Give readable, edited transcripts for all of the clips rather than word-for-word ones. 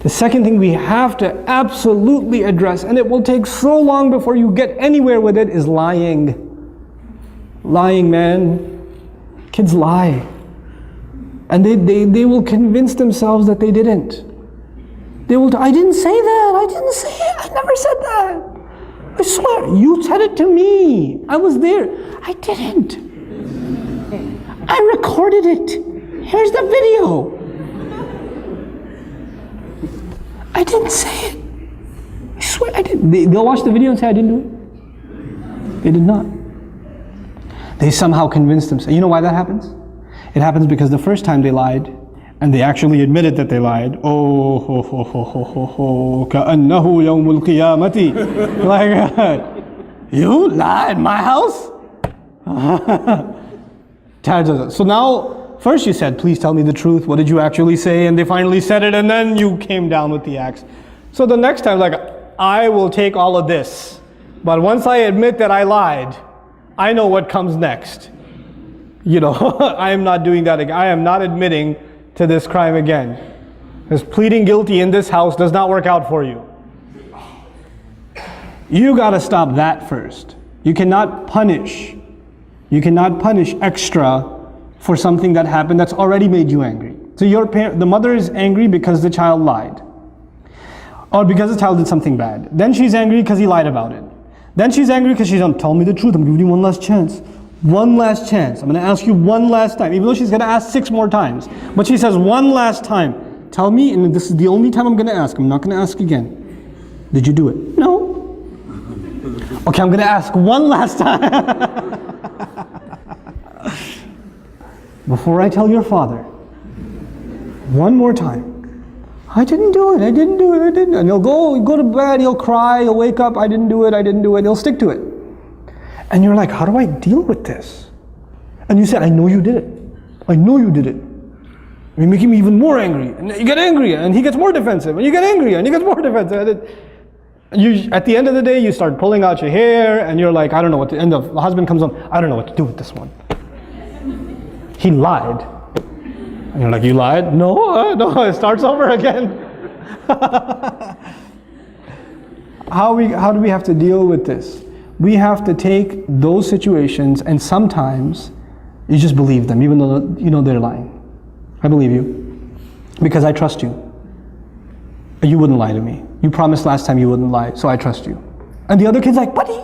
The second thing we have to absolutely address, and it will take so long before you get anywhere with it, is lying. Lying, man. Kids lie. And they will convince themselves that they didn't. They will, I didn't say that, I didn't say it, I never said that. I swear, you said it to me. I was there. I didn't. I recorded it. Here's the video. I didn't say it. I swear I didn't. They'll watch the video and say I didn't do it. They did not. They somehow convinced themselves. You know why that happens? It happens because the first time they lied, and they actually admitted that they lied. Oh, ho, ho, ho, ho, ho, ho, ka'annahu yawmul qiyamati. Like, you lied in my house? So now, first you said, please tell me the truth. What did you actually say? And they finally said it, and then you came down with the axe. So the next time, like, I will take all of this. But once I admit that I lied, I know what comes next. You know, I am not doing that again. I am not admitting to this crime again. Because pleading guilty in this house does not work out for you. You got to stop that first. You cannot punish. You cannot punish extra for something that happened that's already made you angry. So the mother is angry because the child lied. Or because the child did something bad. Then she's angry because he lied about it. Then she's angry because she doesn't tell me the truth. I'm giving you one last chance. One last chance. I'm going to ask you one last time. Even though she's going to ask 6 more times. But she says one last time. Tell me, and this is the only time I'm going to ask. I'm not going to ask again. Did you do it? No. Okay, I'm going to ask one last time. Before I tell your father. One more time. I didn't do it, I didn't do it, I didn't. And he'll go to bed, he'll cry, he'll wake up, I didn't do it, I didn't do it. He'll stick to it. And you're like, how do I deal with this? And you say, I know you did it. I know you did it. You're making me even more angry. And you get angry, and he gets more defensive. And you get angry, and he gets more defensive. And at the end of the day, you start pulling out your hair, and you're like, I don't know what to, and the husband comes home, I don't know what to do with this one. He lied. And you're like, you lied? No, it starts over again. How do we have to deal with this? We have to take those situations, and sometimes you just believe them, even though you know they're lying. I believe you because I trust you. You wouldn't lie to me. You promised last time you wouldn't lie, so I trust you. And the other kid's like, buddy,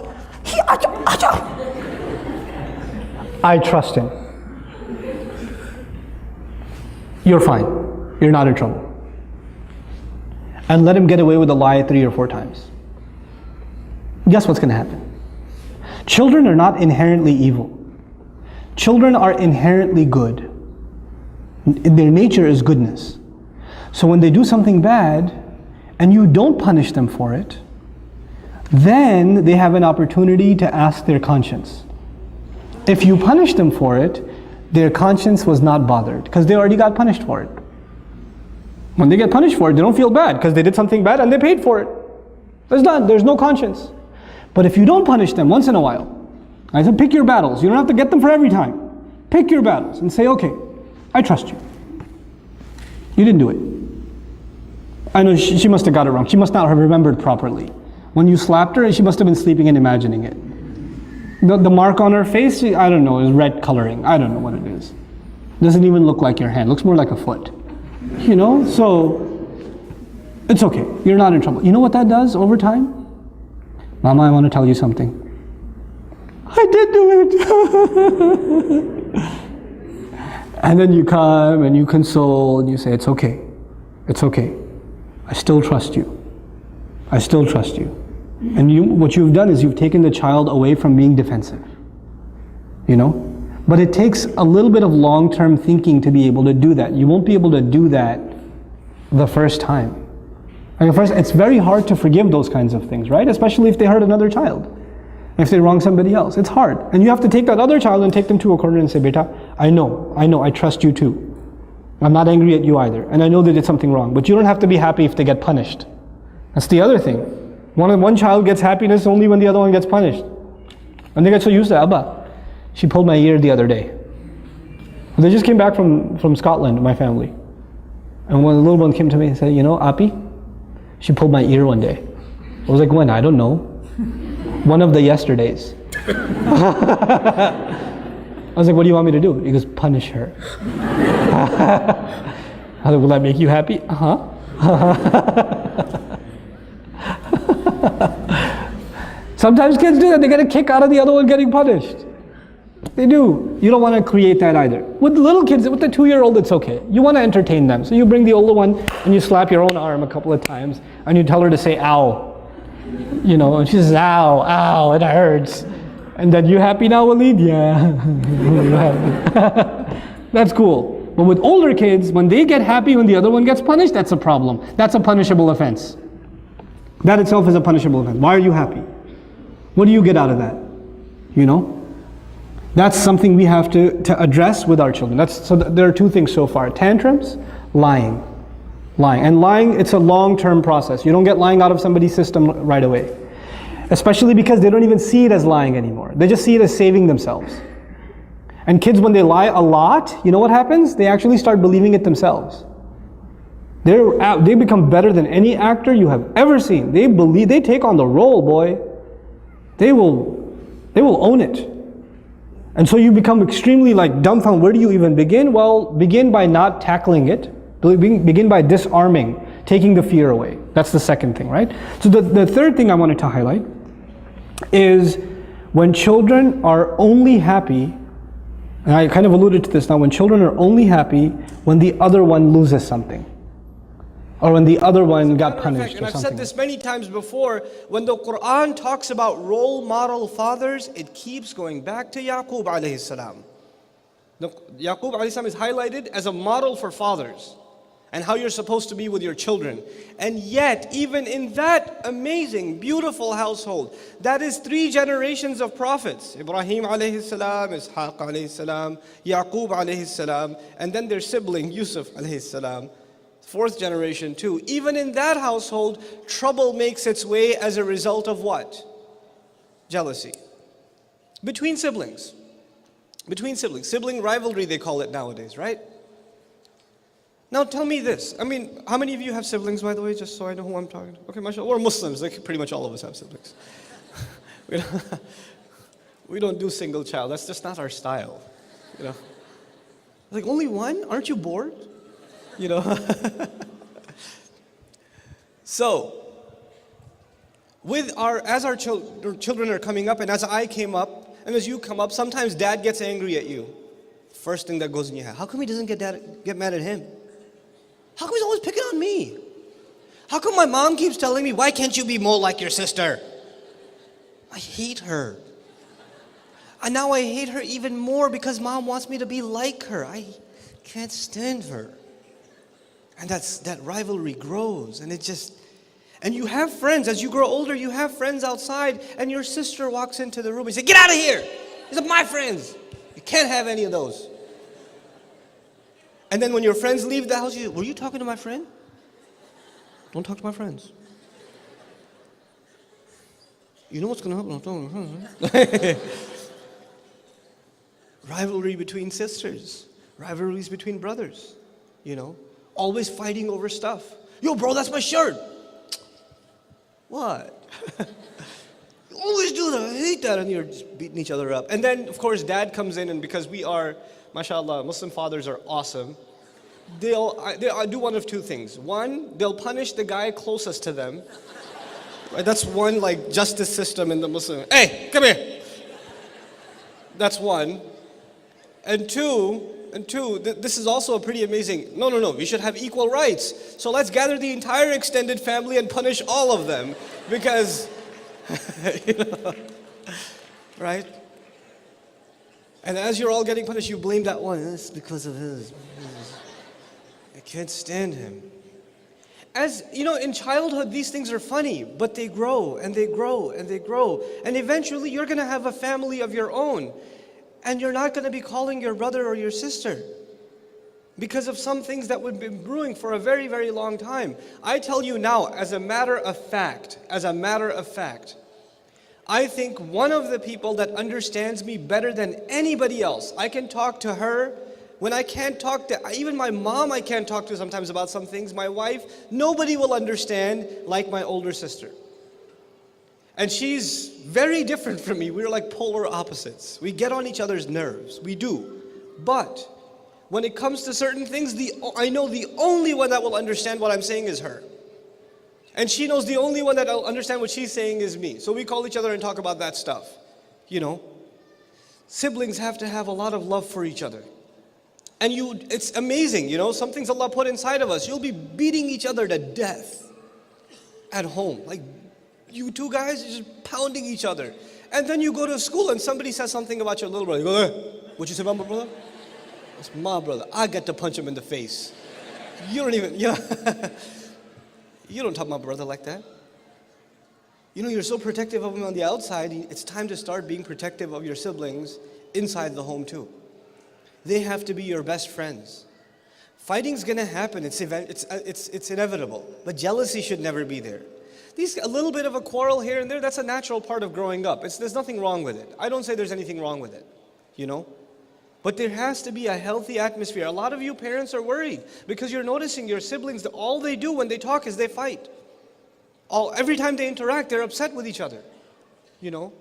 I trust him. You're fine. You're not in trouble. And let him get away with a lie 3 or 4 times. Guess what's going to happen? Children are not inherently evil. Children are inherently good. Their nature is goodness. So when they do something bad and you don't punish them for it, then they have an opportunity to ask their conscience. If you punish them for it, their conscience was not bothered because they already got punished for it. When they get punished for it, they don't feel bad because they did something bad and they paid for it. It's done. There's no conscience. But if you don't punish them once in a while, I said pick your battles. You don't have to get them for every time. Pick your battles and say, okay, I trust you. You didn't do it. I know she must have got it wrong. She must not have remembered properly. When you slapped her, she must have been sleeping and imagining it. The mark on her face, I don't know, is red coloring. I don't know what it is. Doesn't even look like your hand. Looks more like a foot. You know, so it's okay. You're not in trouble. You know what that does over time? Mama, I want to tell you something. I did do it. And then you come and you console and you say, it's okay. It's okay. I still trust you. I still trust you. And what you've done is you've taken the child away from being defensive. You know? But it takes a little bit of long-term thinking to be able to do that. You won't be able to do that the first time. Like first, it's very hard to forgive those kinds of things, right? Especially if they hurt another child. If they wrong somebody else. It's hard. And you have to take that other child and take them to a corner and say, Beta, I know, I trust you too. I'm not angry at you either. And I know they did something wrong. But you don't have to be happy if they get punished. That's the other thing. One child gets happiness only when the other one gets punished. And they get so used to it. Abba, she pulled my ear the other day. They just came back from Scotland, my family. And when the little one came to me and said, you know, Api, She pulled my ear one day. I was like, when? I don't know. One of the yesterdays. I was like, what do you want me to do? He goes, punish her. I was like, will that make you happy? Uh-huh. Sometimes kids do that. They get a kick out of the other one getting punished. They do. You don't want to create that either. With little kids, with the 2-year-old, it's okay. You want to entertain them. So you bring the older one and you slap your own arm a couple of times and you tell her to say, ow. You know, and she says, ow, ow, it hurts. And then, you happy now, Walid? Yeah. That's cool. But with older kids, when they get happy when the other one gets punished, that's a problem. That's a punishable offense. That itself is a punishable offense. Why are you happy? What do you get out of that? You know? That's something we have to address with our children. So there are two things so far. Tantrums, lying. Lying. And lying, it's a long-term process. You don't get lying out of somebody's system right away. Especially because they don't even see it as lying anymore. They just see it as saving themselves. And kids, when they lie a lot, you know what happens? They actually start believing it themselves. They become better than any actor you have ever seen. They take on the role, boy. They will own it. And so you become extremely dumbfounded. Where do you even begin? Well, begin by not tackling it. Begin by disarming, taking the fear away. That's the second thing, right? So the third thing I wanted to highlight is when children are only happy, and I kind of alluded to this now, when children are only happy when the other one loses something. Or when the other one got punished or something. And I've said this many times before, when the Quran talks about role model fathers, it keeps going back to Yaqub alayhi salam. Yaqub alayhi salam is highlighted as a model for fathers and how you're supposed to be with your children. And yet, even in that amazing, beautiful household, that is 3 generations of prophets. Ibrahim alayhi salam, Ishaq alayhi salam, Yaqub alayhi salam, and then their sibling Yusuf alayhi salam. 4th generation too. Even in that household, trouble makes its way as a result of what? Jealousy. Between siblings. Between siblings. Sibling rivalry, they call it nowadays, right? Now tell me this. I mean, how many of you have siblings, by the way, just so I know who I'm talking to? Okay, mashallah. We're Muslims. Pretty much all of us have siblings. We don't do single child. That's just not our style. You know? Only one? Aren't you bored? You know? So, as our children are coming up, and as I came up, and as you come up, sometimes dad gets angry at you. First thing that goes in your head, how come he doesn't get mad at him? How come he's always picking on me? How come my mom keeps telling me, why can't you be more like your sister? I hate her. And now I hate her even more because mom wants me to be like her. I can't stand her. And that rivalry grows, and and you have friends, as you grow older, you have friends outside, and your sister walks into the room and says, get out of here! These are my friends. You can't have any of those. And then when your friends leave the house, were you talking to my friend? Don't talk to my friends. You know what's going to happen? I'm talking. Rivalry between sisters. Rivalries between brothers. You know? Always fighting over stuff. Yo, bro, that's my shirt. What? You always do that. I hate that. And you're just beating each other up. And then, of course, dad comes in, and because we are, mashallah, Muslim fathers are awesome. They'll do one of 2 things. One, they'll punish the guy closest to them. Right? That's one justice system in the Muslim. Hey, come here. That's one. And two, this is also a pretty amazing, no, we should have equal rights. So let's gather the entire extended family and punish all of them. Because, you know, right? And as you're all getting punished, you blame that one. It's because of his. I can't stand him. As you know, in childhood, these things are funny, but they grow and they grow and they grow. And eventually, you're going to have a family of your own. And you're not going to be calling your brother or your sister because of some things that would be brewing for a very, very long time. I tell you now, as a matter of fact, I think one of the people that understands me better than anybody else, I can talk to her When I can't talk to, even my mom I can't talk to sometimes about some things, my wife, nobody will understand like my older sister. And she's very different from me. We're like polar opposites. We get on each other's nerves, we do. But when it comes to certain things, I know the only one that will understand what I'm saying is her. And she knows the only one that will understand what she's saying is me. So we call each other and talk about that stuff. You know, siblings have to have a lot of love for each other. And it's amazing, you know, some things Allah put inside of us. You'll be beating each other to death at home. Like, you two guys are just pounding each other. And then you go to school and somebody says something about your little brother. You go, hey, what you say about my brother? It's my brother. I get to punch him in the face. You don't even, you know, you don't talk about my brother like that. You know, you're so protective of him on the outside, it's time to start being protective of your siblings inside the home too. They have to be your best friends. Fighting's gonna happen, it's inevitable, but jealousy should never be there. A little bit of a quarrel here and there, that's a natural part of growing up. There's nothing wrong with it. I don't say there's anything wrong with it, you know? But there has to be a healthy atmosphere. A lot of you parents are worried because you're noticing your siblings, all they do when they talk is they fight. Every time they interact, they're upset with each other, you know?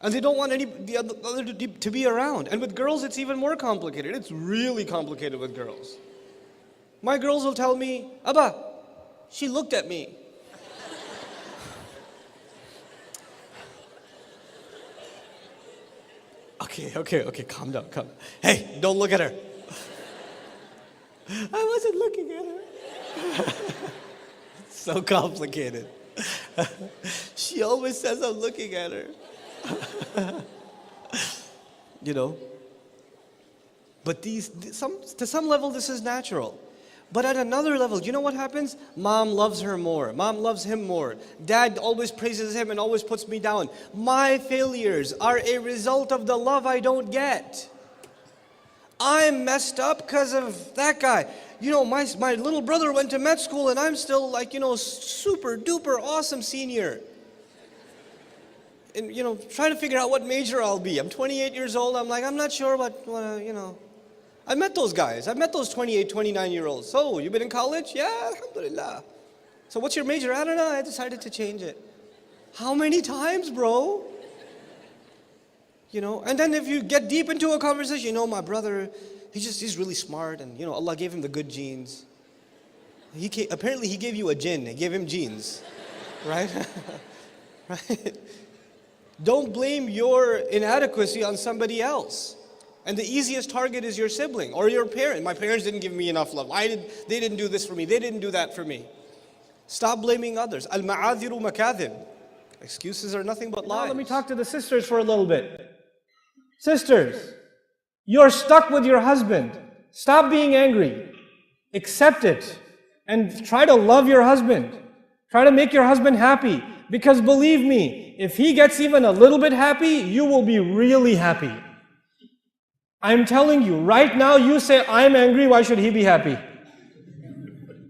And they don't want the other to be around. And with girls, it's even more complicated. It's really complicated with girls. My girls will tell me, Abba, she looked at me. Okay, calm down. Hey, don't look at her. I wasn't looking at her. So complicated. She always says I'm looking at her. You know, but to some level this is natural. But at another level, you know what happens? Mom loves her more. Mom loves him more. Dad always praises him and always puts me down. My failures are a result of the love I don't get. I'm messed up because of that guy. You know, my little brother went to med school and I'm still like, you know, super duper awesome senior. And, you know, trying to figure out what major I'll be. I'm 28 years old. I'm like, I'm not sure what you know. I met those guys. I met those 28, 29-year-olds. So, you been in college? Yeah, alhamdulillah. So what's your major? I don't know. I decided to change it. How many times, bro? You know, and then if you get deep into a conversation, you know, my brother, he's really smart and, you know, Allah gave him the good genes. Apparently he gave you a jinn. He gave him genes, right? Right? Don't blame your inadequacy on somebody else. And the easiest target is your sibling or your parent. My parents didn't give me enough love. They didn't do this for me. They didn't do that for me. Stop blaming others. Al-ma'adhiru makadhib. Excuses are nothing but lies. Now let me talk to the sisters for a little bit. Sisters, you're stuck with your husband. Stop being angry. Accept it. And try to love your husband. Try to make your husband happy. Because believe me, if he gets even a little bit happy, you will be really happy. I'm telling you, right now you say, I'm angry, why should he be happy?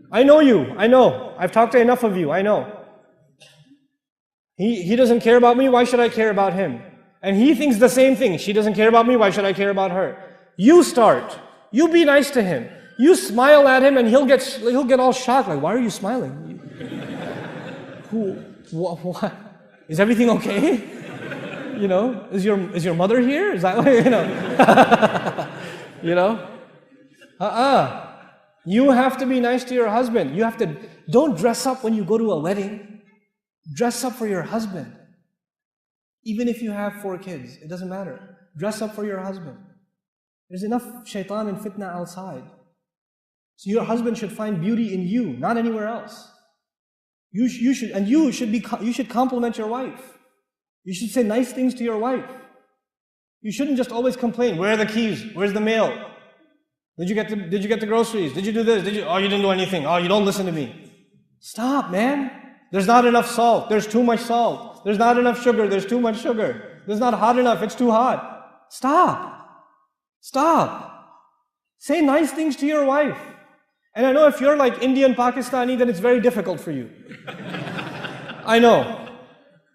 I know you, I know. I've talked to enough of you, I know. He doesn't care about me, why should I care about him? And he thinks the same thing. She doesn't care about me, why should I care about her? You start. You be nice to him. You smile at him and he'll get all shocked, like, why are you smiling? What? Is everything okay? You know, is your mother here? Is that what, you know? You know? You have to be nice to your husband. Don't dress up when you go to a wedding. Dress up for your husband. Even if you have 4 kids, it doesn't matter. Dress up for your husband. There's enough shaitan and fitna outside. So your husband should find beauty in you, not anywhere else. You should compliment your wife. You should say nice things to your wife. You shouldn't just always complain. Where are the keys? Where's the mail? Did you get the groceries? Did you do this? Oh, you didn't do anything. Oh, you don't listen to me. Stop, man. There's not enough salt. There's too much salt. There's not enough sugar. There's too much sugar. There's not hot enough. It's too hot. Stop. Stop. Say nice things to your wife. And I know if you're like Indian, Pakistani, then it's very difficult for you. I know.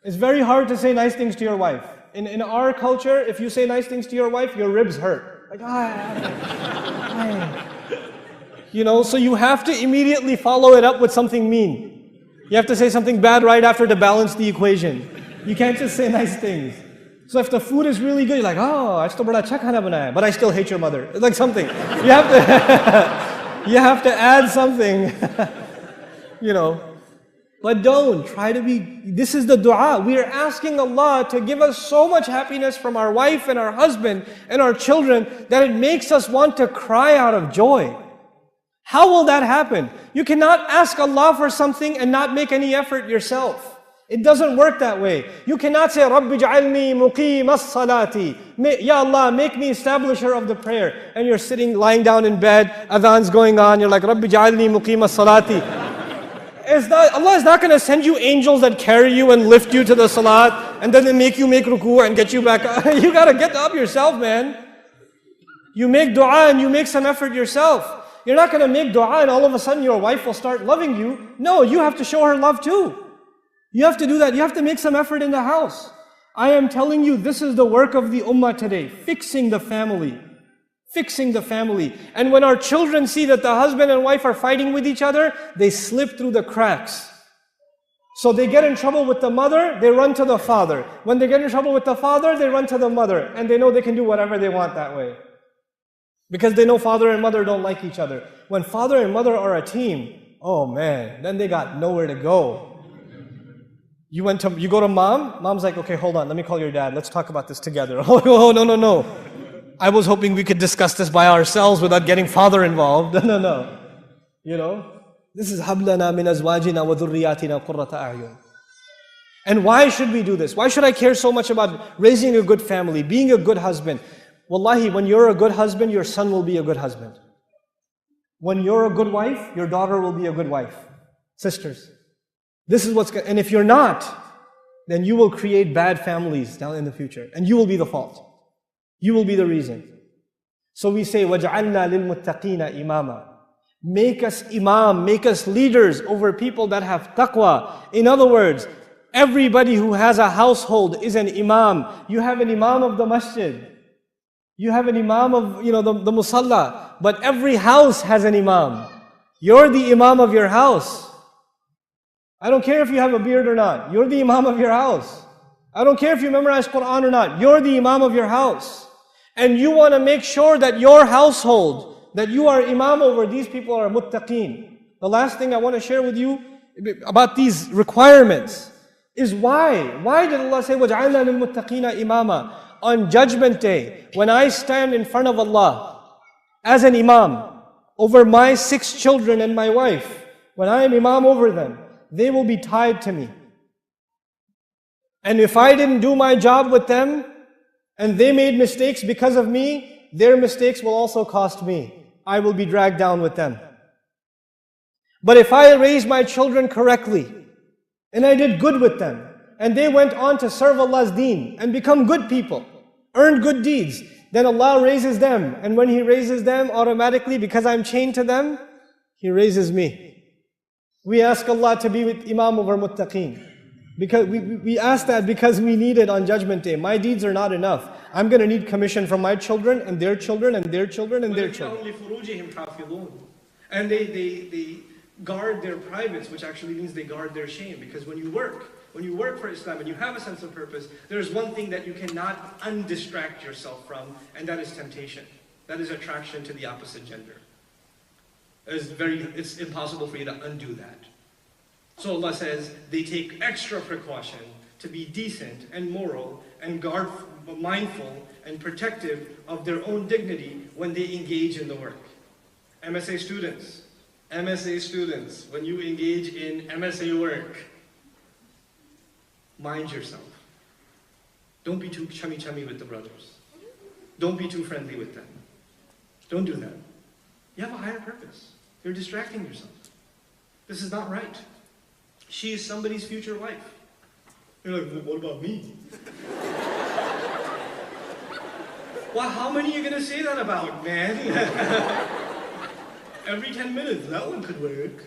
It's very hard to say nice things to your wife. In our culture, if you say nice things to your wife, your ribs hurt. Like, Why? You know, so you have to immediately follow it up with something mean. You have to say something bad right after to balance the equation. You can't just say nice things. So if the food is really good, you're like, oh, aaj to bada acha khana banaya, but I still hate your mother. It's like something. You have to, you have to add something, you know. But don't try to be, this is the dua. We are asking Allah to give us so much happiness from our wife and our husband and our children that it makes us want to cry out of joy. How will that happen? You cannot ask Allah for something and not make any effort yourself. It doesn't work that way. You cannot say, Rabbi ja'alni muqim as-salati. Ya Allah, make me establisher of the prayer. And you're sitting, lying down in bed, adhan's going on, you're like, Rabbi ja'alni muqim as-salati. Allah is not going to send you angels that carry you and lift you to the salat, and then they make you make ruku and get you back up. You got to get up yourself, man. You make dua and you make some effort yourself. You're not going to make dua and all of a sudden your wife will start loving you. No, you have to show her love too. You have to do that. You have to make some effort in the house. I am telling you, this is the work of the ummah today. Fixing the family. Fixing the family. And when our children see that the husband and wife are fighting with each other, they slip through the cracks. So they get in trouble with the mother, they run to the father. When they get in trouble with the father, they run to the mother. And they know they can do whatever they want that way. Because they know father and mother don't like each other. When father and mother are a team, oh man, then they got nowhere to go. You go to mom, mom's like, okay, hold on, let me call your dad, let's talk about this together. Oh, no. I was hoping we could discuss this by ourselves without getting father involved. No. You know, this is hablana min azwajina wa dhurriyatina qurrata a'yun. And why should we do this? Why should I care so much about raising a good family, being a good husband? Wallahi, when you're a good husband, your son will be a good husband. When you're a good wife, your daughter will be a good wife. Sisters. This is and if you're not, then you will create bad families down in the future. And you will be the fault. You will be the reason. So we say, وَجْعَلْنَا لِلْمُتَّقِينَ إِمَامًا. Make us imam, make us leaders over people that have taqwa. In other words, everybody who has a household is an imam. You have an imam of the masjid. You have an imam of, the musalla. But every house has an imam. You're the imam of your house. I don't care if you have a beard or not. You're the imam of your house. I don't care if you memorize Quran or not. You're the imam of your house. And you want to make sure that your household, that you are imam over, these people are muttaqeen. The last thing I want to share with you about these requirements is why. Why did Allah say, وَجْعَلْنَا لِلْمُتَّقِينَ إِمَامًا? On Judgment Day, when I stand in front of Allah as an imam over my 6 children and my wife, when I am imam over them, they will be tied to me. And if I didn't do my job with them, and they made mistakes because of me, their mistakes will also cost me. I will be dragged down with them. But if I raised my children correctly, and I did good with them, and they went on to serve Allah's deen, and become good people, earned good deeds, then Allah raises them. And when He raises them, automatically, because I'm chained to them, He raises me. We ask Allah to be with Imam over muttaqeen. Because we ask that because we need it on Judgment Day. My deeds are not enough. I'm going to need commission from my children and their children and their children and their children. And they guard their privates, which actually means they guard their shame. Because when you work for Islam and you have a sense of purpose, there's one thing that you cannot undistract yourself from, and that is temptation. That is attraction to the opposite gender. It's impossible for you to undo that. So Allah says they take extra precaution to be decent and moral and mindful and protective of their own dignity when they engage in the work. MSA students, when you engage in MSA work, mind yourself. Don't be too chummy with the brothers. Don't be too friendly with them. Don't do that. You have a higher purpose. You're distracting yourself. This is not right. She is somebody's future wife. You're like, well, what about me? Well, how many are you going to say that about, man? Every 10 minutes, that one could work.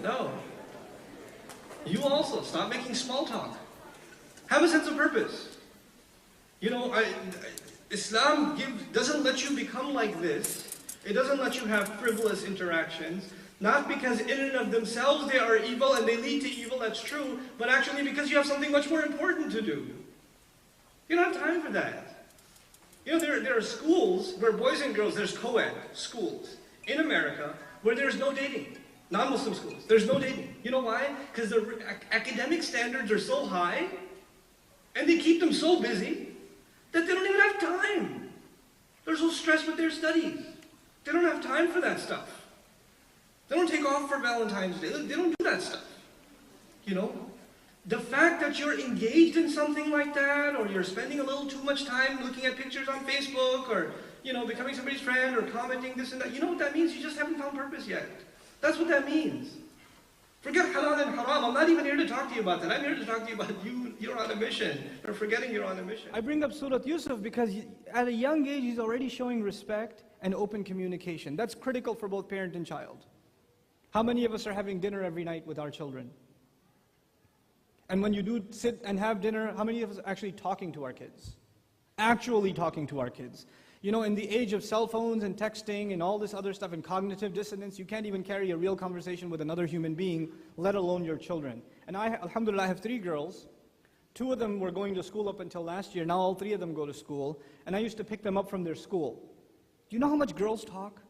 No. You also, stop making small talk. Have a sense of purpose. Islam doesn't let you become like this. It doesn't let you have frivolous interactions. Not because in and of themselves they are evil and they lead to evil, that's true, but actually because you have something much more important to do. You don't have time for that. There are schools where boys and girls, there's co-ed schools in America where there's no dating. Non-Muslim schools, there's no dating. You know why? Because the academic standards are so high and they keep them so busy that they don't even have time. They're so stressed with their studies. They don't have time for that stuff. They don't take off for Valentine's Day. They don't do that stuff. The fact that you're engaged in something like that, or you're spending a little too much time looking at pictures on Facebook, or becoming somebody's friend, or commenting this and that, you know what that means? You just haven't found purpose yet. That's what that means. Forget halal and haram. I'm not even here to talk to you about that. I'm here to talk to you about you're on a mission, or forgetting you're on a mission. I bring up Surah Yusuf because at a young age, he's already showing respect and open communication. That's critical for both parent and child. How many of us are having dinner every night with our children? And when you do sit and have dinner, how many of us are actually talking to our kids? Actually talking to our kids. In the age of cell phones and texting and all this other stuff and cognitive dissonance, you can't even carry a real conversation with another human being, let alone your children. And alhamdulillah, I have 3 girls. 2 of them were going to school up until last year. Now all 3 of them go to school. And I used to pick them up from their school. Do you know how much girls talk?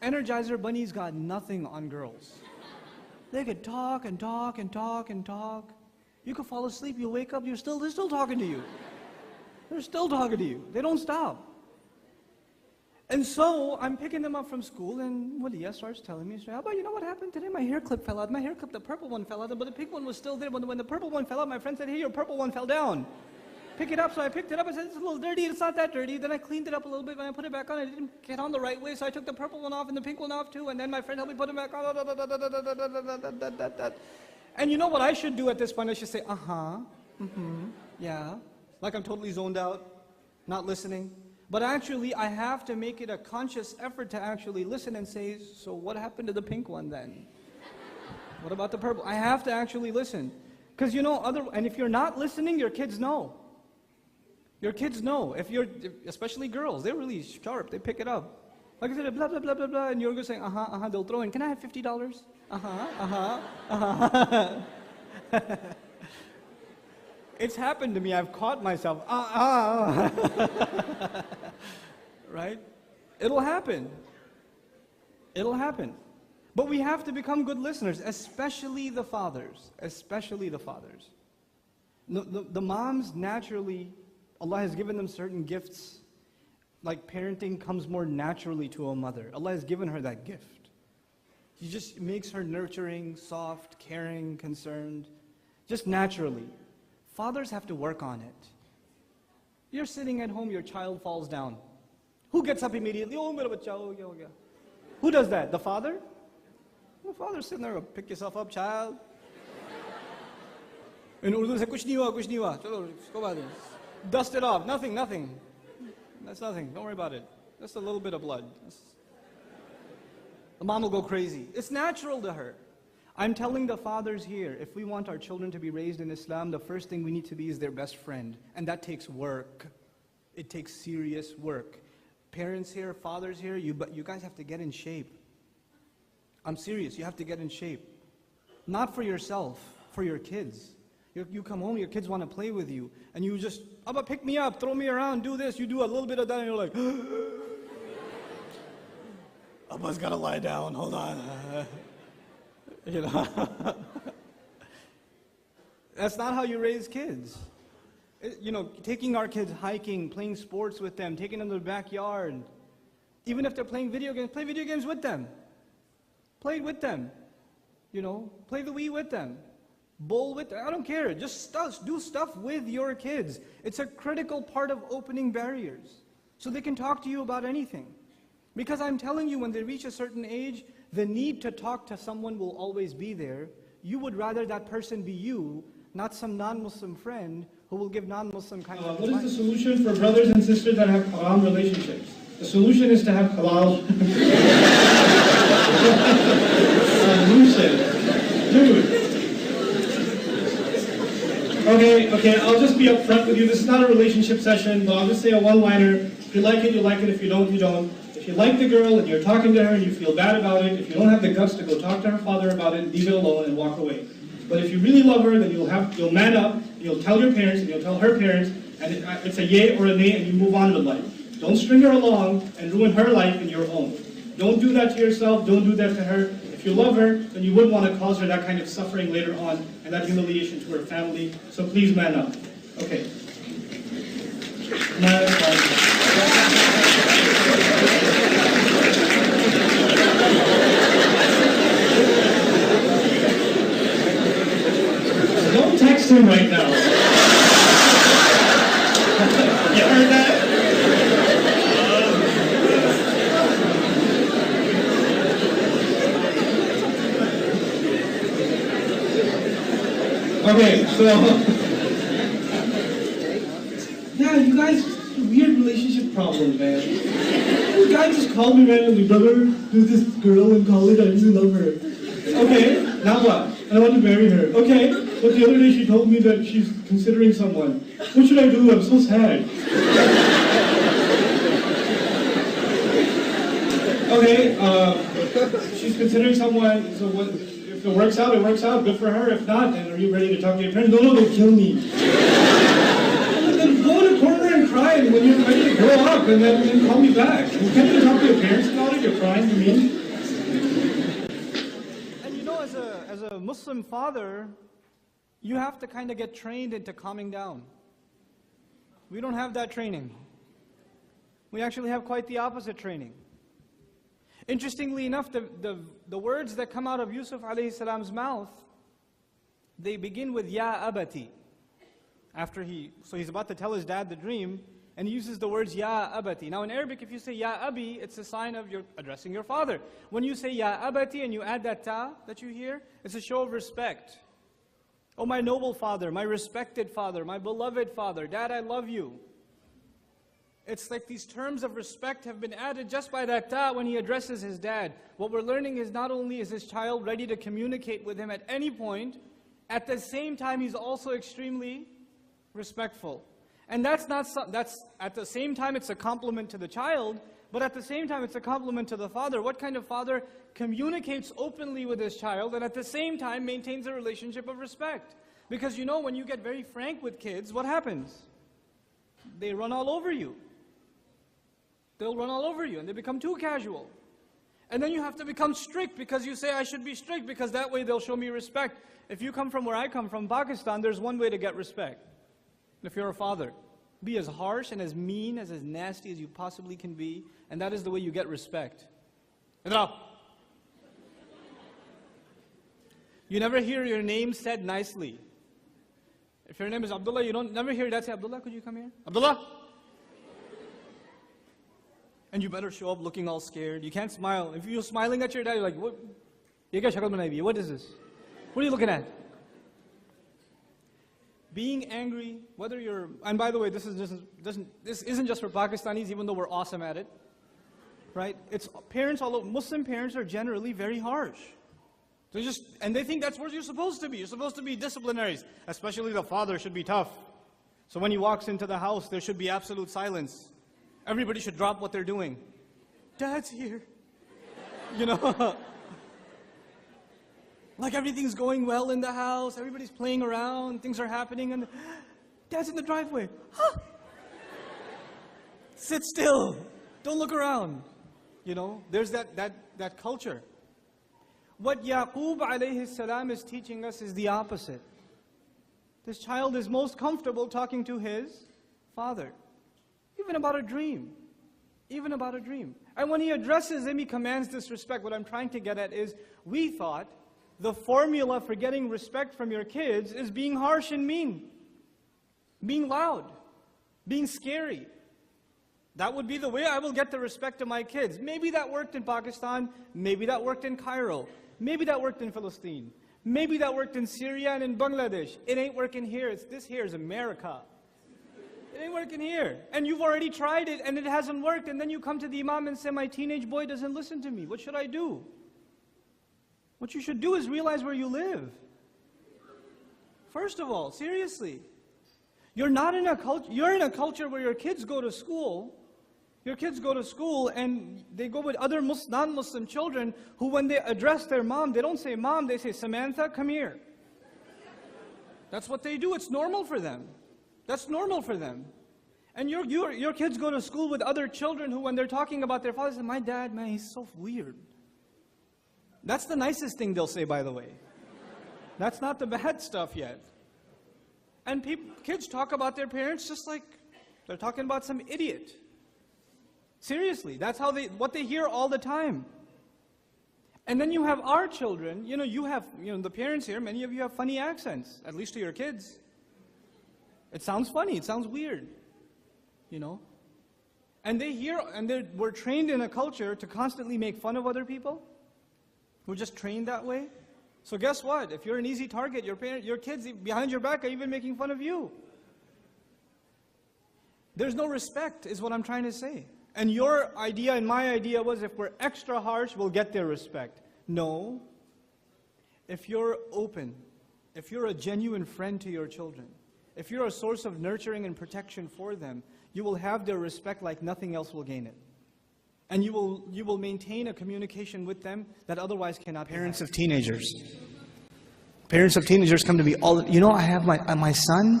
Energizer Bunny's got nothing on girls. They could talk and talk and talk and talk. You could fall asleep, you wake up, they're still talking to you. They're still talking to you. They don't stop. And so I'm picking them up from school, and Waliya starts telling me, Abba, you know what happened today? My hair clip fell out. My hair clip, the purple one fell out, but the pink one was still there. When the purple one fell out, my friend said, hey, your purple one fell down. Pick it up. So I picked it up. I said, it's a little dirty. It's not that dirty. Then I cleaned it up a little bit. When I put it back on, it didn't get on the right way. So I took the purple one off and the pink one off too. And then my friend helped me put it back on. And you know what I should do at this point? I should say, yeah. Like I'm totally zoned out, not listening. But actually, I have to make it a conscious effort to actually listen and say, so what happened to the pink one then? What about the purple? I have to actually listen. Because and if you're not listening, your kids know. Your kids know. Especially girls, they're really sharp. They pick it up. Like I said, blah, blah, blah, blah, blah, and you're going to say, they'll throw in, can I have $50? It's happened to me. I've caught myself. Right? It'll happen. It'll happen. But we have to become good listeners, especially the fathers. Especially the fathers. The moms naturally, Allah has given them certain gifts. Like parenting comes more naturally to a mother. Allah has given her that gift. He just makes her nurturing, soft, caring, concerned, just naturally. Fathers have to work on it. You're sitting at home, your child falls down. Who gets up immediately? Who does that? The father? The father's sitting there, pick yourself up, child. In Urdu, say, kuch nahi hua. Chalo, isko baad hai. Dust it off. Nothing. That's nothing. Don't worry about it. Just a little bit of blood. The mom will go crazy. It's natural to her. I'm telling the fathers here, if we want our children to be raised in Islam, the first thing we need to be is their best friend. And that takes work. It takes serious work. Parents here, fathers here, you guys have to get in shape. I'm serious. You have to get in shape. Not for yourself, for your kids. You come home, your kids want to play with you, and you just, Abba, pick me up, throw me around, do this, you do a little bit of that, and you're like, Abba's got to lie down, hold on. That's not how you raise kids. Taking our kids hiking, playing sports with them, taking them to the backyard. Even if they're playing video games, play video games with them. Play with them. Play the Wii with them. Bowl with them. I don't care. Just do stuff with your kids. It's a critical part of opening barriers. So they can talk to you about anything. Because I'm telling you, when they reach a certain age, the need to talk to someone will always be there. You would rather that person be you, not some non-Muslim friend who will give non-Muslim kind of advice. What is the solution for brothers and sisters that have haram relationships? The solution is to have halal. Solution. Dude. Okay, I'll just be upfront with you. This is not a relationship session, but I'll just say a one-liner. If you like it, you like it. If you don't, you don't. If you like the girl and you're talking to her and you feel bad about it, if you don't have the guts to go talk to her father about it, leave it alone and walk away. But if you really love her, then you'll man up, you'll tell your parents, and you'll tell her parents, and it's a yay or a nay, and you move on with life. Don't string her along and ruin her life and your own. Don't do that to yourself, don't do that to her. If you love her, then you wouldn't want to cause her that kind of suffering later on, and that humiliation to her family. So please man up. Okay. Don't text him right now. You heard that? Okay, so yeah, you guys, weird relationship problems, man. This guy just called me randomly, brother, there's this girl in college, I really love her. Okay, now what? I want to marry her. Okay, but the other day she told me that she's considering someone. What should I do? I'm so sad. Okay, she's considering someone, so what? If it works out, it works out. Good for her. If not, then are you ready to talk to your parents? No, they'll kill me. Then go in a corner and cry, and when you're ready to grow up, and then call me back. You can't even talk to your parents about it. You're crying, you mean? And you know, as a Muslim father, you have to kind of get trained into calming down. We don't have that training. We actually have quite the opposite training. Interestingly enough, the words that come out of Yusuf alayhi salam's mouth, they begin with Ya Abati. So he's about to tell his dad the dream, and he uses the words Ya Abati. Now in Arabic, if you say Ya Abi, it's a sign of you're addressing your father. When you say Ya Abati and you add that ta that you hear, it's a show of respect. Oh, my noble father, my respected father, my beloved father, Dad, I love you. It's like these terms of respect have been added just by that ta when he addresses his dad. What we're learning is not only is his child ready to communicate with him at any point, at the same time he's also extremely respectful. And that's at the same time it's a compliment to the child, but at the same time it's a compliment to the father. What kind of father communicates openly with his child and at the same time maintains a relationship of respect? Because you know, when you get very frank with kids, what happens? They run all over you. They'll run all over you and they become too casual. And then you have to become strict because you say, I should be strict because that way they'll show me respect. If you come from where I come from, Pakistan, there's one way to get respect. If you're a father, be as harsh and as mean, as nasty as you possibly can be, and that is the way you get respect. You never hear your name said nicely. If your name is Abdullah, you don't never hear that say, Abdullah, could you come here? Abdullah! And you better show up looking all scared. You can't smile. If you're smiling at your dad, you're like, what? What is this? What are you looking at? Being angry, whether you're, and by the way, this isn't just for Pakistanis, even though we're awesome at it, right? It's parents all over. Muslim parents are generally very harsh. And they think that's what you're supposed to be. You're supposed to be disciplinaries. Especially the father should be tough. So when he walks into the house, there should be absolute silence. Everybody should drop what they're doing. Dad's here. You know? Like everything's going well in the house, everybody's playing around, things are happening, and Dad's in the driveway. Huh. Sit still. Don't look around. You know, there's that culture. What Yaqub alayhi salam is teaching us is the opposite. This child is most comfortable talking to his father. Even about a dream. Even about a dream. And when he addresses him, he commands this respect. What I'm trying to get at is, we thought the formula for getting respect from your kids is being harsh and mean. Being loud. Being scary. That would be the way I will get the respect of my kids. Maybe that worked in Pakistan. Maybe that worked in Cairo. Maybe that worked in Palestine. Maybe that worked in Syria and in Bangladesh. It ain't working here. This here is America. It ain't working here. And you've already tried it and it hasn't worked. And then you come to the Imam and say, my teenage boy doesn't listen to me. What should I do? What you should do is realize where you live. First of all, seriously. You're not in a culture, you're in a culture where your kids go to school. Your kids go to school and they go with other non-Muslim children who, when they address their mom, they don't say mom, they say, Samantha, come here. That's what they do. It's normal for them. That's normal for them. And your kids go to school with other children who, when they're talking about their father, say, my dad, man, he's so weird. That's the nicest thing they'll say, by the way. That's not the bad stuff yet. And kids talk about their parents just like they're talking about some idiot. Seriously, that's how what they hear all the time. And then you have our children, the parents here, many of you have funny accents, at least to your kids. It sounds funny, it sounds weird, And we're trained in a culture to constantly make fun of other people. We're just trained that way. So guess what? If you're an easy target, your kids behind your back are even making fun of you. There's no respect, is what I'm trying to say. And your idea and my idea was, if we're extra harsh, we'll get their respect. No. If you're open, if you're a genuine friend to your children, if you're a source of nurturing and protection for them, you will have their respect like nothing else will gain it. And you will maintain a communication with them that otherwise cannot be. Parents of teenagers. Parents of teenagers come to me I have my son,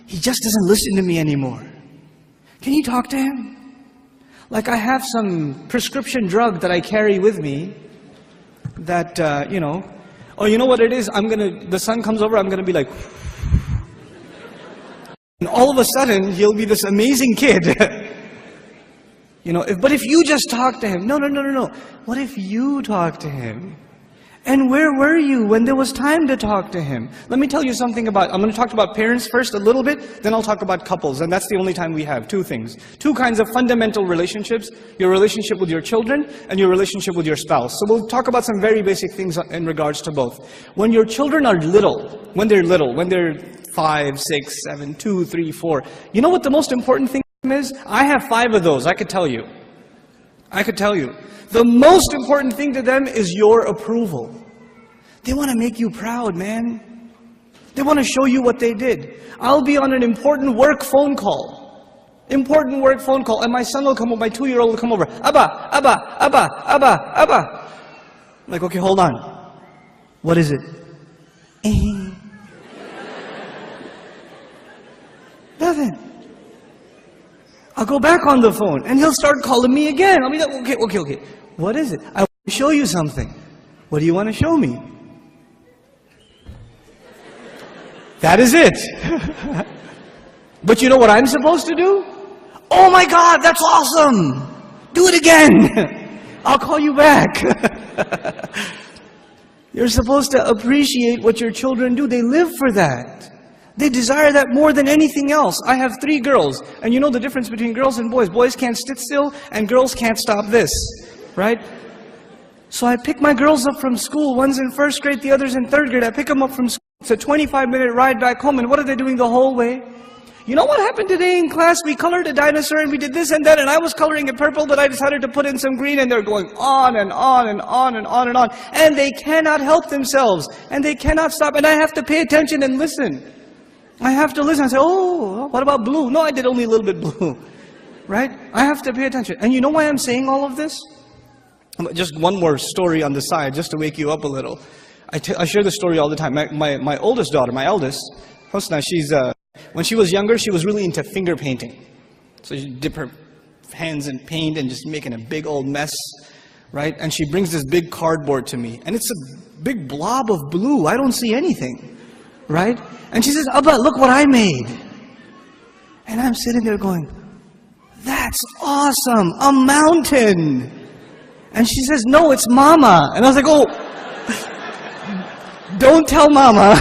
he just doesn't listen to me anymore. Can you talk to him? Like, I have some prescription drug that I carry with me that, or you know what it is? The son comes over, I'm going to be like, and all of a sudden, he'll be this amazing kid. But if you just talk to him, no. What if you talk to him? And where were you when there was time to talk to him? Let me tell you something I'm going to talk about parents first a little bit, then I'll talk about couples, and that's the only time we have. Two things. Two kinds of fundamental relationships: your relationship with your children and your relationship with your spouse. So we'll talk about some very basic things in regards to both. When your children are when they're 5, 6, 7, 2, 3, 4, you know what the most important thing is? I have 5 of those, I could tell you. The most important thing to them is your approval. They want to make you proud, man. They want to show you what they did. I'll be on an important work phone call. And my son will come over, my 2-year-old will come over. Abba. Like, okay, hold on. What is it? Nothing. I'll go back on the phone and he'll start calling me again. I'll be like, okay. What is it? I want to show you something. What do you want to show me? That is it. But you know what I'm supposed to do? Oh my God, that's awesome. Do it again. I'll call you back. You're supposed to appreciate what your children do. They live for that. They desire that more than anything else. I have 3 girls, and you know the difference between girls and boys. Boys can't sit still, and girls can't stop this, right? So I pick my girls up from school. One's in 1st grade, the other's in 3rd grade. I pick them up from school. It's a 25-minute ride back home, and what are they doing the whole way? You know what happened today in class? We colored a dinosaur, and we did this and that, and I was coloring it purple, but I decided to put in some green, and they're going on and on and on and on and on. And they cannot help themselves, and they cannot stop, and I have to pay attention and listen. I have to listen and say, oh, what about blue? No, I did only a little bit blue, right? I have to pay attention. And you know why I'm saying all of this? Just one more story on the side, just to wake you up a little. I share this story all the time. My oldest daughter, my eldest, Hosna, when she was younger, she was really into finger painting. So she'd dip her hands in paint and just making a big old mess, right? And she brings this big cardboard to me, and it's a big blob of blue. I don't see anything, right? And she says, Abba, look what I made. And I'm sitting there going, that's awesome, a mountain. And she says, no, it's Mama. And I was like, oh, don't tell Mama.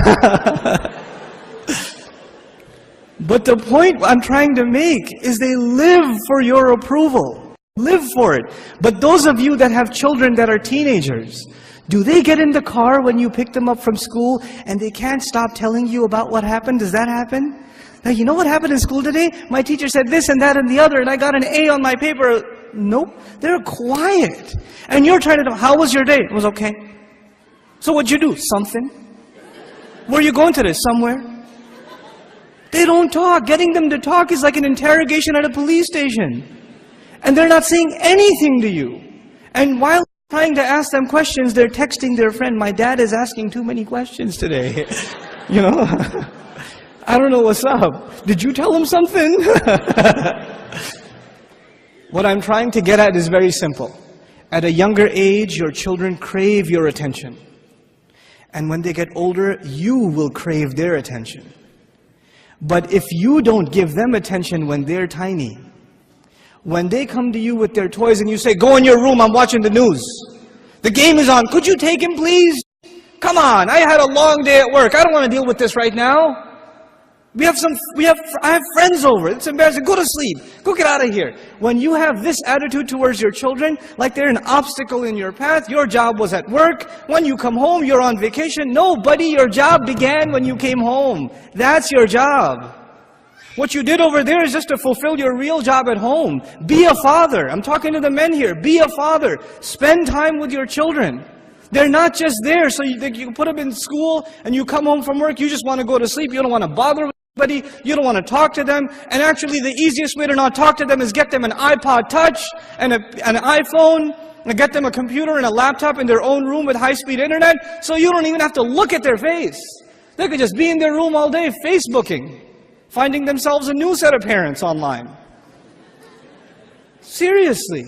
But the point I'm trying to make is they live for your approval. Live for it. But those of you that have children that are teenagers, do they get in the car when you pick them up from school and they can't stop telling you about what happened? Does that happen? Now, you know what happened in school today? My teacher said this and that and the other, and I got an A on my paper. Nope. They're quiet. And you're trying to know, how was your day? It was okay. So what'd you do? Something. Where are you going today? Somewhere. They don't talk. Getting them to talk is like an interrogation at a police station. And they're not saying anything to you. And while trying to ask them questions, they're texting their friend, my dad is asking too many questions today. You know? I don't know what's up. Did you tell him something? What I'm trying to get at is very simple. At a younger age, your children crave your attention. And when they get older, you will crave their attention. But if you don't give them attention when they're tiny, when they come to you with their toys and you say, go in your room, I'm watching the news. The game is on, could you take him please? Come on, I had a long day at work. I don't want to deal with this right now. I have friends over. It's embarrassing. Go to sleep. Go get out of here. When you have this attitude towards your children, like they're an obstacle in your path, your job was at work. When you come home, you're on vacation. No, buddy, your job began when you came home. That's your job. What you did over there is just to fulfill your real job at home. Be a father. I'm talking to the men here. Be a father. Spend time with your children. They're not just there so you can put them in school and you come home from work, you just want to go to sleep. You don't want to bother with anybody. You don't want to talk to them. And actually the easiest way to not talk to them is get them an iPod Touch and an iPhone, and get them a computer and a laptop in their own room with high-speed internet, so you don't even have to look at their face. They could just be in their room all day Facebooking, finding themselves a new set of parents online. Seriously.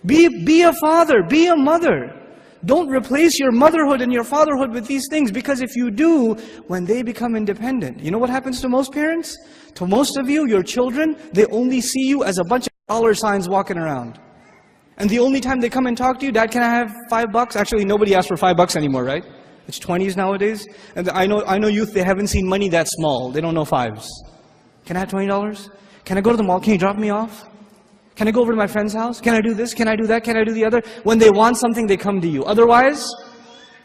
Be a father, be a mother. Don't replace your motherhood and your fatherhood with these things, because if you do, when they become independent, you know what happens to most parents? To most of you, your children, they only see you as a bunch of dollar signs walking around. And the only time they come and talk to you, Dad, can I have $5? Actually, nobody asks for $5 anymore, right? It's 20s nowadays. And I know youth, they haven't seen money that small. They don't know fives. Can I have $20? Can I go to the mall? Can you drop me off? Can I go over to my friend's house? Can I do this? Can I do that? Can I do the other? When they want something, they come to you. Otherwise,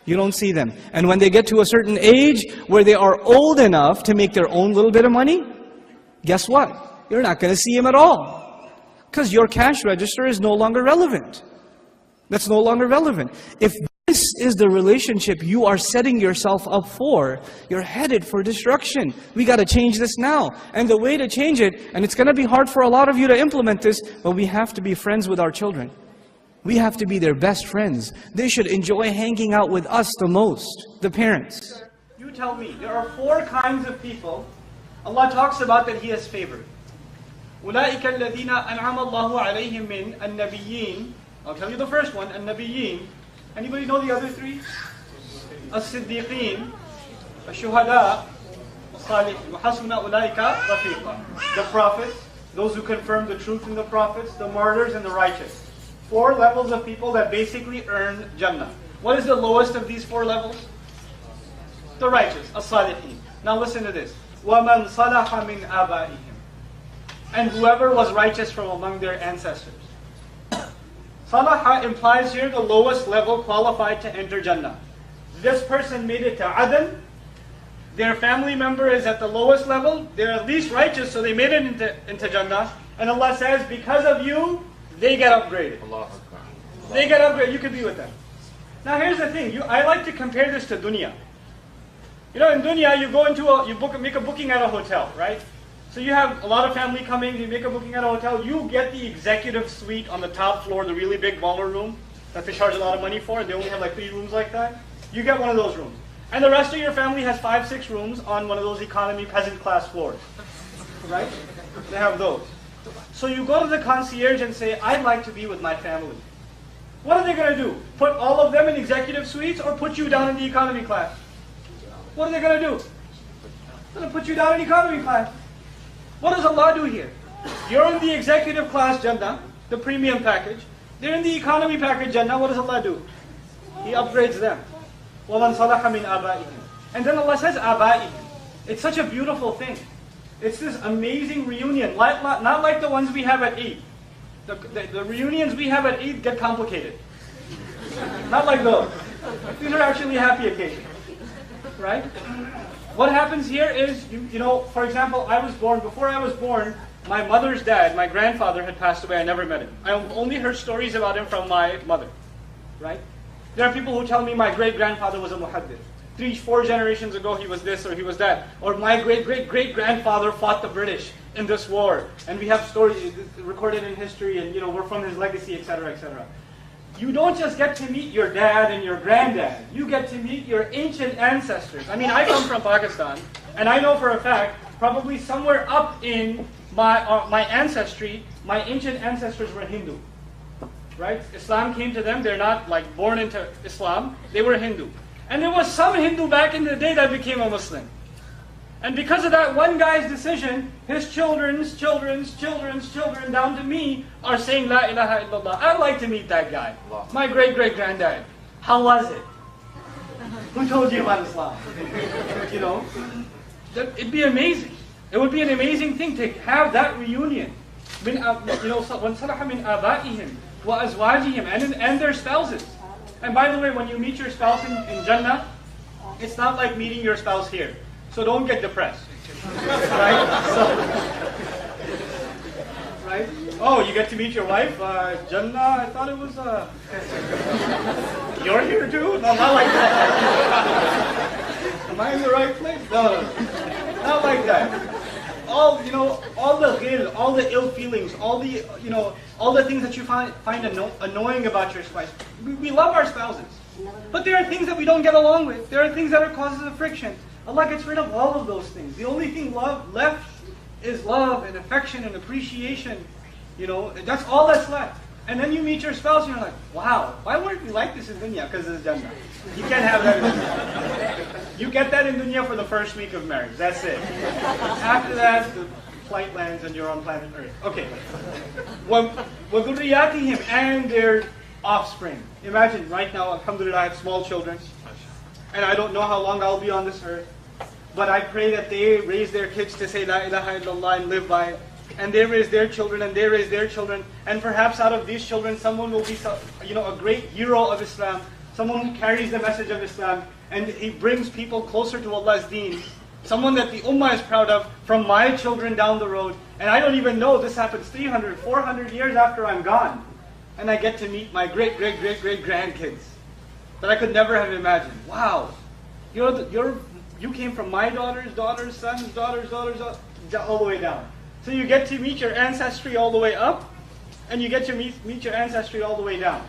you don't see them. And when they get to a certain age where they are old enough to make their own little bit of money, guess what? You're not going to see them at all. Because your cash register is no longer relevant. That's no longer relevant. If this is the relationship you are setting yourself up for, you're headed for destruction. We got to change this now. And the way to change it, and it's going to be hard for a lot of you to implement this, but we have to be friends with our children. We have to be their best friends. They should enjoy hanging out with us the most, the parents. You tell me, there are 4 kinds of people Allah talks about that He has favored. أُولَٰئِكَ الَّذِينَ أَنْعَمَ اللَّهُ عَلَيْهِمْ مِنْ النَّبِيِّينَ. I'll tell you the first one, النَّبِيِّينَ. Anybody know the other 3? الصِّدِّيقِينَ, الشُّهَدَاء, الصَّالِحِينَ, وَحَسُنَ أُولَٰئِكَ رَفِيقًا. The prophets, those who confirm the truth in the prophets, the martyrs and the righteous. 4 levels of people that basically earn Jannah. What is the lowest of these 4 levels? The righteous, as-salihin. Now listen to this. وَمَنْ صَلَحَ مِنْ آبَائِهِمْ. And whoever was righteous from among their ancestors. Salaha implies here the lowest level qualified to enter Jannah. This person made it to Adan. Their family member is at the lowest level. They're at least righteous, so they made it into Jannah. And Allah says, because of you, they get upgraded. They get upgraded. You can be with them. Now here's the thing. I like to compare this to dunya. You know, in dunya, you go into make a booking at a hotel, right? So you have a lot of family coming, you make a booking at a hotel, you get the executive suite on the top floor, the really big baller room that they charge a lot of money for. They only have like 3 rooms like that. You get one of those rooms. And the rest of your family has 5, 6 rooms on one of those economy peasant class floors. Right? They have those. So you go to the concierge and say, I'd like to be with my family. What are they going to do? Put all of them in executive suites or put you down in the economy class? What are they going to do? They're going to put you down in economy class. What does Allah do here? You're in the executive class Jannah, the premium package. They're in the economy package Jannah. What does Allah do? He upgrades them. وَمَنْ صَلَحَ مِنْ آبَائِهِمْ. And then Allah says آبَائِهِمْ. It's such a beautiful thing. It's this amazing reunion, not like the ones we have at Eid. The reunions we have at Eid get complicated. Not like those. These are actually happy occasions. Right? What happens here is, you know, for example, before I was born, my mother's dad, my grandfather had passed away. I never met him. I only heard stories about him from my mother. Right? There are people who tell me my great-grandfather was a muhaddith. 4 generations ago he was this or he was that. Or my great-great-great-grandfather fought the British in this war. And we have stories recorded in history and we're from his legacy, etc., etc. You don't just get to meet your dad and your granddad. You get to meet your ancient ancestors. I mean, I come from Pakistan, and I know for a fact, probably somewhere up in my ancestry, my ancient ancestors were Hindu. Right? Islam came to them. They're not like born into Islam. They were Hindu. And there was some Hindu back in the day that became a Muslim. And because of that one guy's decision, his children's children down to me are saying La ilaha illallah. I'd like to meet that guy. My great-great-granddad. How was it? Who told you about Islam? It'd be amazing. It would be an amazing thing to have that reunion. وَمَنْ صَلَحَ مِنْ آبَائِهِمْ وَأَزْوَاجِهِمْ and their spouses. And by the way, when you meet your spouse in Jannah, it's not like meeting your spouse here. So don't get depressed. Right? Right? Oh, you get to meet your wife? Jannah, I thought it was... You're here too? No, not like that. Am I in the right place? No. Not like that. All the ghil, all the ill feelings, all the things that you find annoying about your spouse. We love our spouses. But there are things that we don't get along with. There are things that are causes of friction. Allah gets rid of all of those things. The only thing left is love and affection and appreciation. That's all that's left. And then you meet your spouse and you're like, wow, why weren't we like this in dunya? Because it's Jannah. You can't have that in dunya. You get that in dunya for the first week of marriage. That's it. After that, the flight lands and you're on planet Earth. Okay. وَذُرِّيَّاتِهِمْ and their offspring. Imagine right now, alhamdulillah, I have small children. And I don't know how long I'll be on this earth. But I pray that they raise their kids to say La ilaha illallah and live by it. And they raise their children and they raise their children. And perhaps out of these children, someone will be a great hero of Islam. Someone who carries the message of Islam. And he brings people closer to Allah's deen. Someone that the ummah is proud of from my children down the road. And I don't even know, this happens 300, 400 years after I'm gone. And I get to meet my great-great-great-great-grandkids that I could never have imagined. Wow, you came from my daughters, sons, daughters, all the way down. So you get to meet your ancestry all the way up, and you get to meet your ancestry all the way down.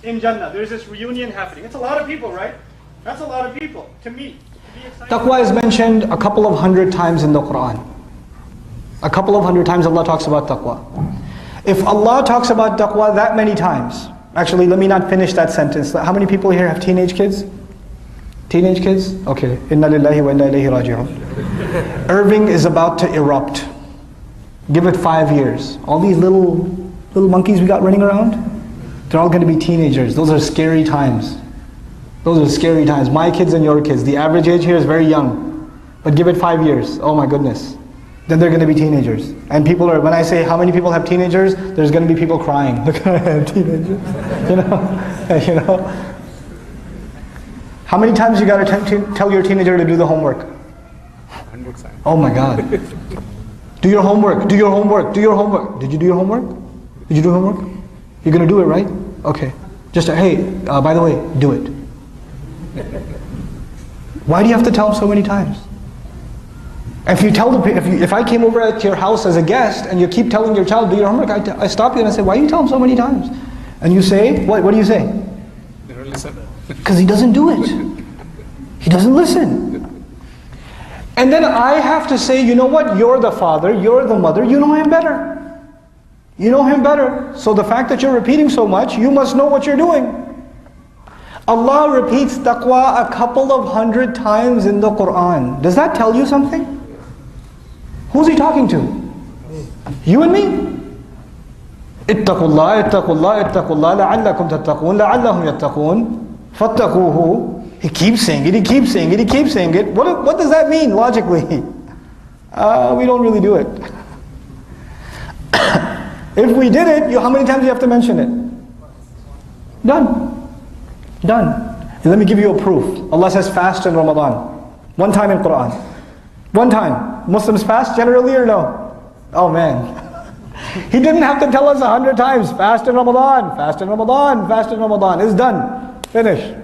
In Jannah, there's this reunion happening. It's a lot of people, right? That's a lot of people to meet. To be excited. Taqwa is mentioned a couple of hundred times in the Quran. A couple of hundred times Allah talks about taqwa. If Allah talks about taqwa that many times, actually let me not finish that sentence. How many people here have teenage kids? Teenage kids? Okay. Inna lillahi wa inna ilayhi raji'un. Irving is about to erupt. Give it 5 years. All these little monkeys we got running around, they're all going to be teenagers. Those are scary times. Those are scary times. My kids and your kids. The average age here is very young. But give it 5 years. Oh my goodness. Then they're going to be teenagers. And when I say how many people have teenagers, there's going to be people crying. Look, I have teenagers. How many times you got to tell your teenager to do the homework? 100 times. Oh my God. Do your homework, do your homework, do your homework. Did you do your homework? Did you do homework? You're going to do it, right? Okay. Just hey, by the way, do it. Why do you have to tell them so many times? If I came over at your house as a guest and you keep telling your child, do your homework, I stop you and I say, why do you tell him so many times? And you say, what do you say? They don't listen. Because he doesn't do it. He doesn't listen. And then I have to say, you know what? You're the father, you're the mother, you know him better. You know him better. So the fact that you're repeating so much, you must know what you're doing. Allah repeats taqwa a couple of hundred times in the Quran. Does that tell you something? Who's he talking to? You and me? Ittaqullah, ittaqullah, ittaqullah, la'allakum tattaqun, la'allahum yattaqun, fattaquhu. He keeps saying it, he keeps saying it, he keeps saying it. What does that mean logically? We don't really do it. If we did it, how many times do you have to mention it? Done. Let me give you a proof. Allah says fast in Ramadan. One time in Quran. One time. Muslims fast generally or no? Oh man. He didn't have to tell us 100 times, fast in Ramadan, fast in Ramadan, fast in Ramadan. It's done. Finish.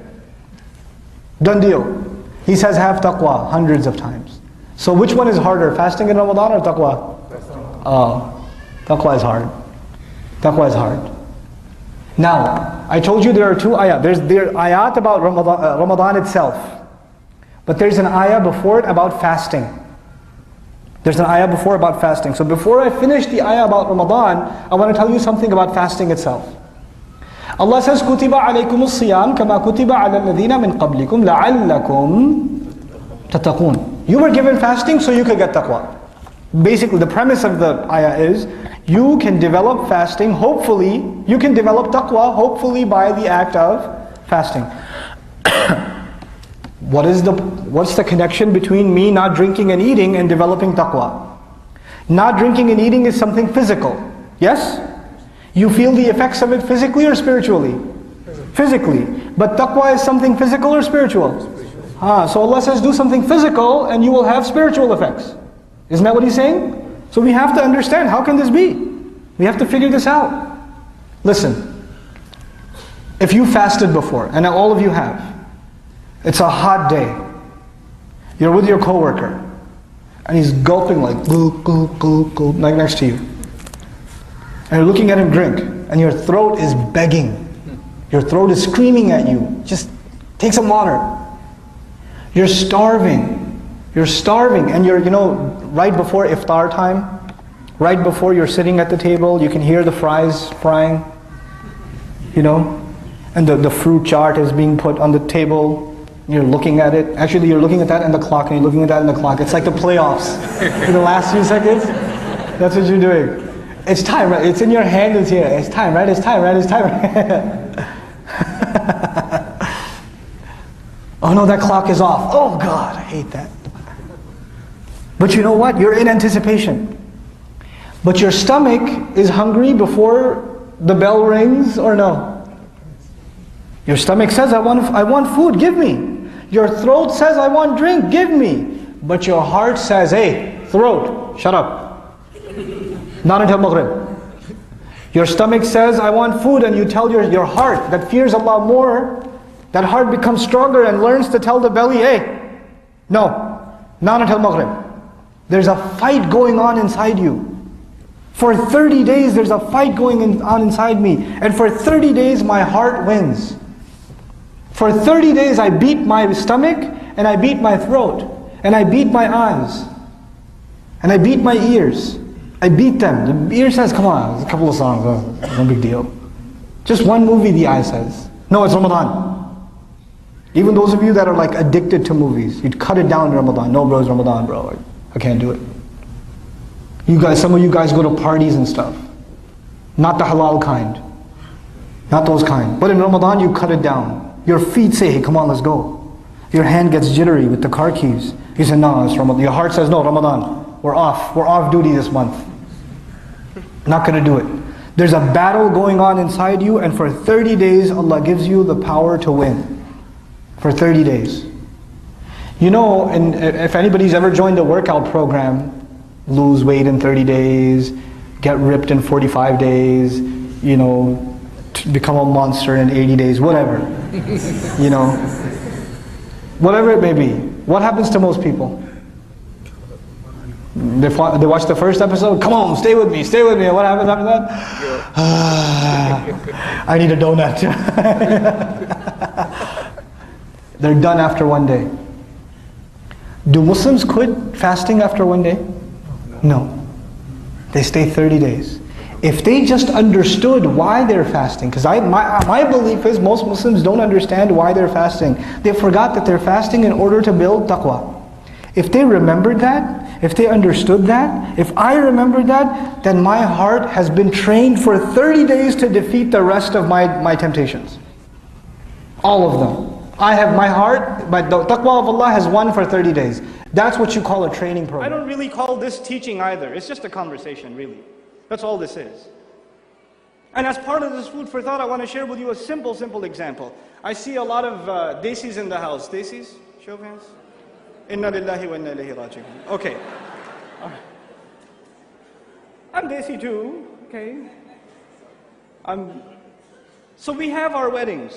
Done deal. He says have taqwa hundreds of times. So which one is harder, fasting in Ramadan or taqwa? Oh, taqwa is hard. Taqwa is hard. Now, I told you there are two ayat. There are ayat about Ramadan itself. But there's an ayah before it about fasting. There's an ayah before about fasting. So before I finish the ayah about Ramadan, I want to tell you something about fasting itself. Allah says, كُتِبَ عَلَيْكُمُ الصِّيَامِ كَمَا كُتِبَ عَلَى الَّذِينَ مِنْ قَبْلِكُمْ لَعَلَّكُمْ تَتَّقُونَ. You were given fasting so you could get taqwa. Basically, the premise of the ayah is, you can develop fasting, hopefully, you can develop taqwa, hopefully by the act of fasting. What's the connection between me not drinking and eating and developing taqwa? Not drinking and eating is something physical. Yes? You feel the effects of it physically or spiritually? Physically. But taqwa is something physical or spiritual? So Allah says do something physical and you will have spiritual effects. Isn't that what He's saying? So we have to understand, how can this be? We have to figure this out. Listen, if you fasted before, and all of you have, it's a hot day. You're with your coworker, and he's gulping like gulp, gulp, gulp, gulp, like next to you. And you're looking at him drink, and your throat is begging. Your throat is screaming at you. Just take some water. You're starving. You're starving, and you're, right before iftar time, right before you're sitting at the table, you can hear the fries frying, and the fruit chart is being put on the table. You're looking at it. Actually, you're looking at that and the clock, and you're looking at that and the clock. It's like the playoffs. In the last few seconds, that's what you're doing. It's time, right? It's in your hand, it's here. It's time, right? It's time, right? It's time, right? Oh no, that clock is off. Oh God, I hate that. But you know what? You're in anticipation. But your stomach is hungry before the bell rings, or no? Your stomach says, I want food, give me. Your throat says, I want drink, give me. But your heart says, hey, throat, shut up. Not until Maghrib. Your stomach says, I want food, and you tell your heart that fears Allah more, that heart becomes stronger and learns to tell the belly, hey, no, not until Maghrib. There's a fight going on inside you. For 30 days there's a fight going on inside me. And for 30 days my heart wins. For 30 days I beat my stomach, and I beat my throat, and I beat my eyes, and I beat my ears. I beat them. The ear says, come on, it's a couple of songs, no big deal. Just one movie the eye says, no, it's Ramadan. Even those of you that are like addicted to movies, you'd cut it down in Ramadan. No bro, it's Ramadan bro, I can't do it. You guys, some of you guys go to parties and stuff. Not the halal kind. Not those kind. But in Ramadan you cut it down. Your feet say, hey, come on, let's go. Your hand gets jittery with the car keys. You say, no, it's Ramadan. Your heart says, no, Ramadan. We're off duty this month. Not going to do it. There's a battle going on inside you, and for 30 days Allah gives you the power to win. For 30 days. And if anybody's ever joined a workout program, lose weight in 30 days, get ripped in 45 days, become a monster in 80 days, whatever. Whatever it may be. What happens to most people? They watch the first episode, come on, stay with me. What happens after that? I need a donut. They're done after one day. Do Muslims quit fasting after one day? No. They stay 30 days. If they just understood why they're fasting, because my belief is most Muslims don't understand why they're fasting. They forgot that they're fasting in order to build taqwa. If they remembered that, if they understood that, if I remembered that, then my heart has been trained for 30 days to defeat the rest of my temptations. All of them. I have my heart, but the taqwa of Allah has won for 30 days. That's what you call a training program. I don't really call this teaching either. It's just a conversation, really. That's all this is. And as part of this food for thought, I want to share with you a simple example. I see a lot of desis in the house. Desis? Show of hands. Inna lillahi wa inna ilayhi raji'un. Okay. All right. I'm desi too. Okay. So we have our weddings.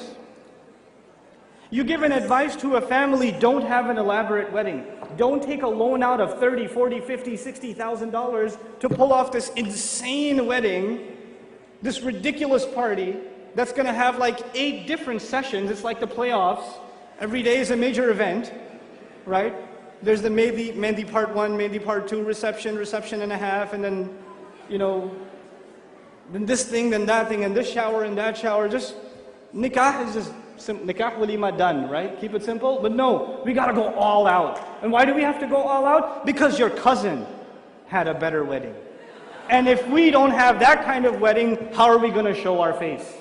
You give an advice to a family, don't have an elaborate wedding. Don't take a loan out of $30, $40, $50, $60,000 to pull off this insane wedding, this ridiculous party that's going to have like 8 different sessions. It's like the playoffs. Every day is a major event, right? There's the Mehndi part 1, Mehndi part 2, reception and a half, and then, you know, then this thing, then that thing, and this shower and that shower. Just nikah is just nikah walima done, right? Keep it simple. But no, we gotta go all out. And why do we have to go all out? Because your cousin had a better wedding. And if we don't have that kind of wedding, how are we gonna show our face?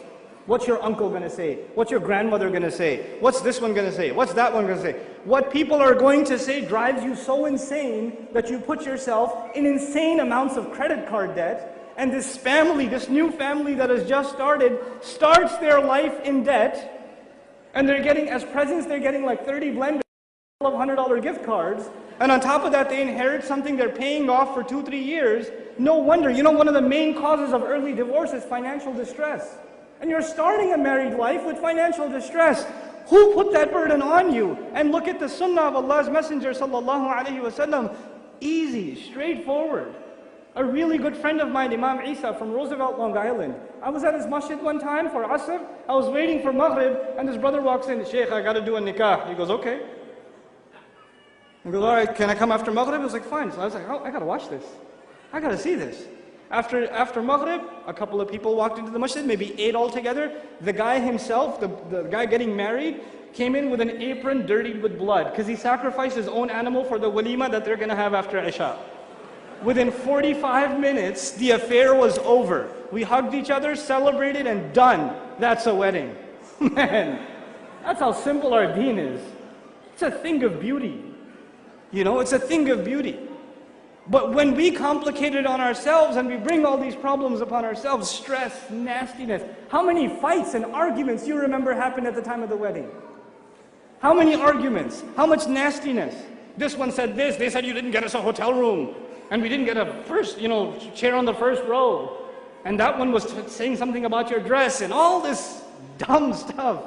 What's your uncle gonna say? What's your grandmother gonna say? What's this one gonna say? What's that one gonna say? What people are going to say drives you so insane that you put yourself in insane amounts of credit card debt. And this family, this new family that has just started, starts their life in debt. And they're getting, as presents, they're getting like 30 blenders, $100 gift cards. And on top of that, they inherit something they're paying off for 2-3 years. No wonder, you know, one of the main causes of early divorce is financial distress. And you're starting a married life with financial distress. Who put that burden on you? And look at the sunnah of Allah's Messenger sallallahu alaihi wasallam. Easy, straightforward. A really good friend of mine, Imam Isa from Roosevelt, Long Island. I was at his masjid one time for Asr. I was waiting for Maghrib, and this brother walks in. Sheikh, I got to do a nikah. He goes, okay. He goes, all right, can I come after Maghrib? I was like, fine. So I was like, oh, I got to watch this. I got to see this. After Maghrib, a couple of people walked into the masjid, maybe 8 altogether. The guy himself, the guy getting married, came in with an apron dirtied with blood because he sacrificed his own animal for the walima that they're going to have after Isha. Within 45 minutes, the affair was over. We hugged each other, celebrated, and done. That's a wedding. Man, that's how simple our deen is. It's a thing of beauty. You know, it's a thing of beauty. But when we complicate it on ourselves and we bring all these problems upon ourselves, stress, nastiness, how many fights and arguments you remember happened at the time of the wedding? How many arguments? How much nastiness? This one said this, they said you didn't get us a hotel room. And we didn't get a first, chair on the first row. And that one was saying something about your dress and all this dumb stuff.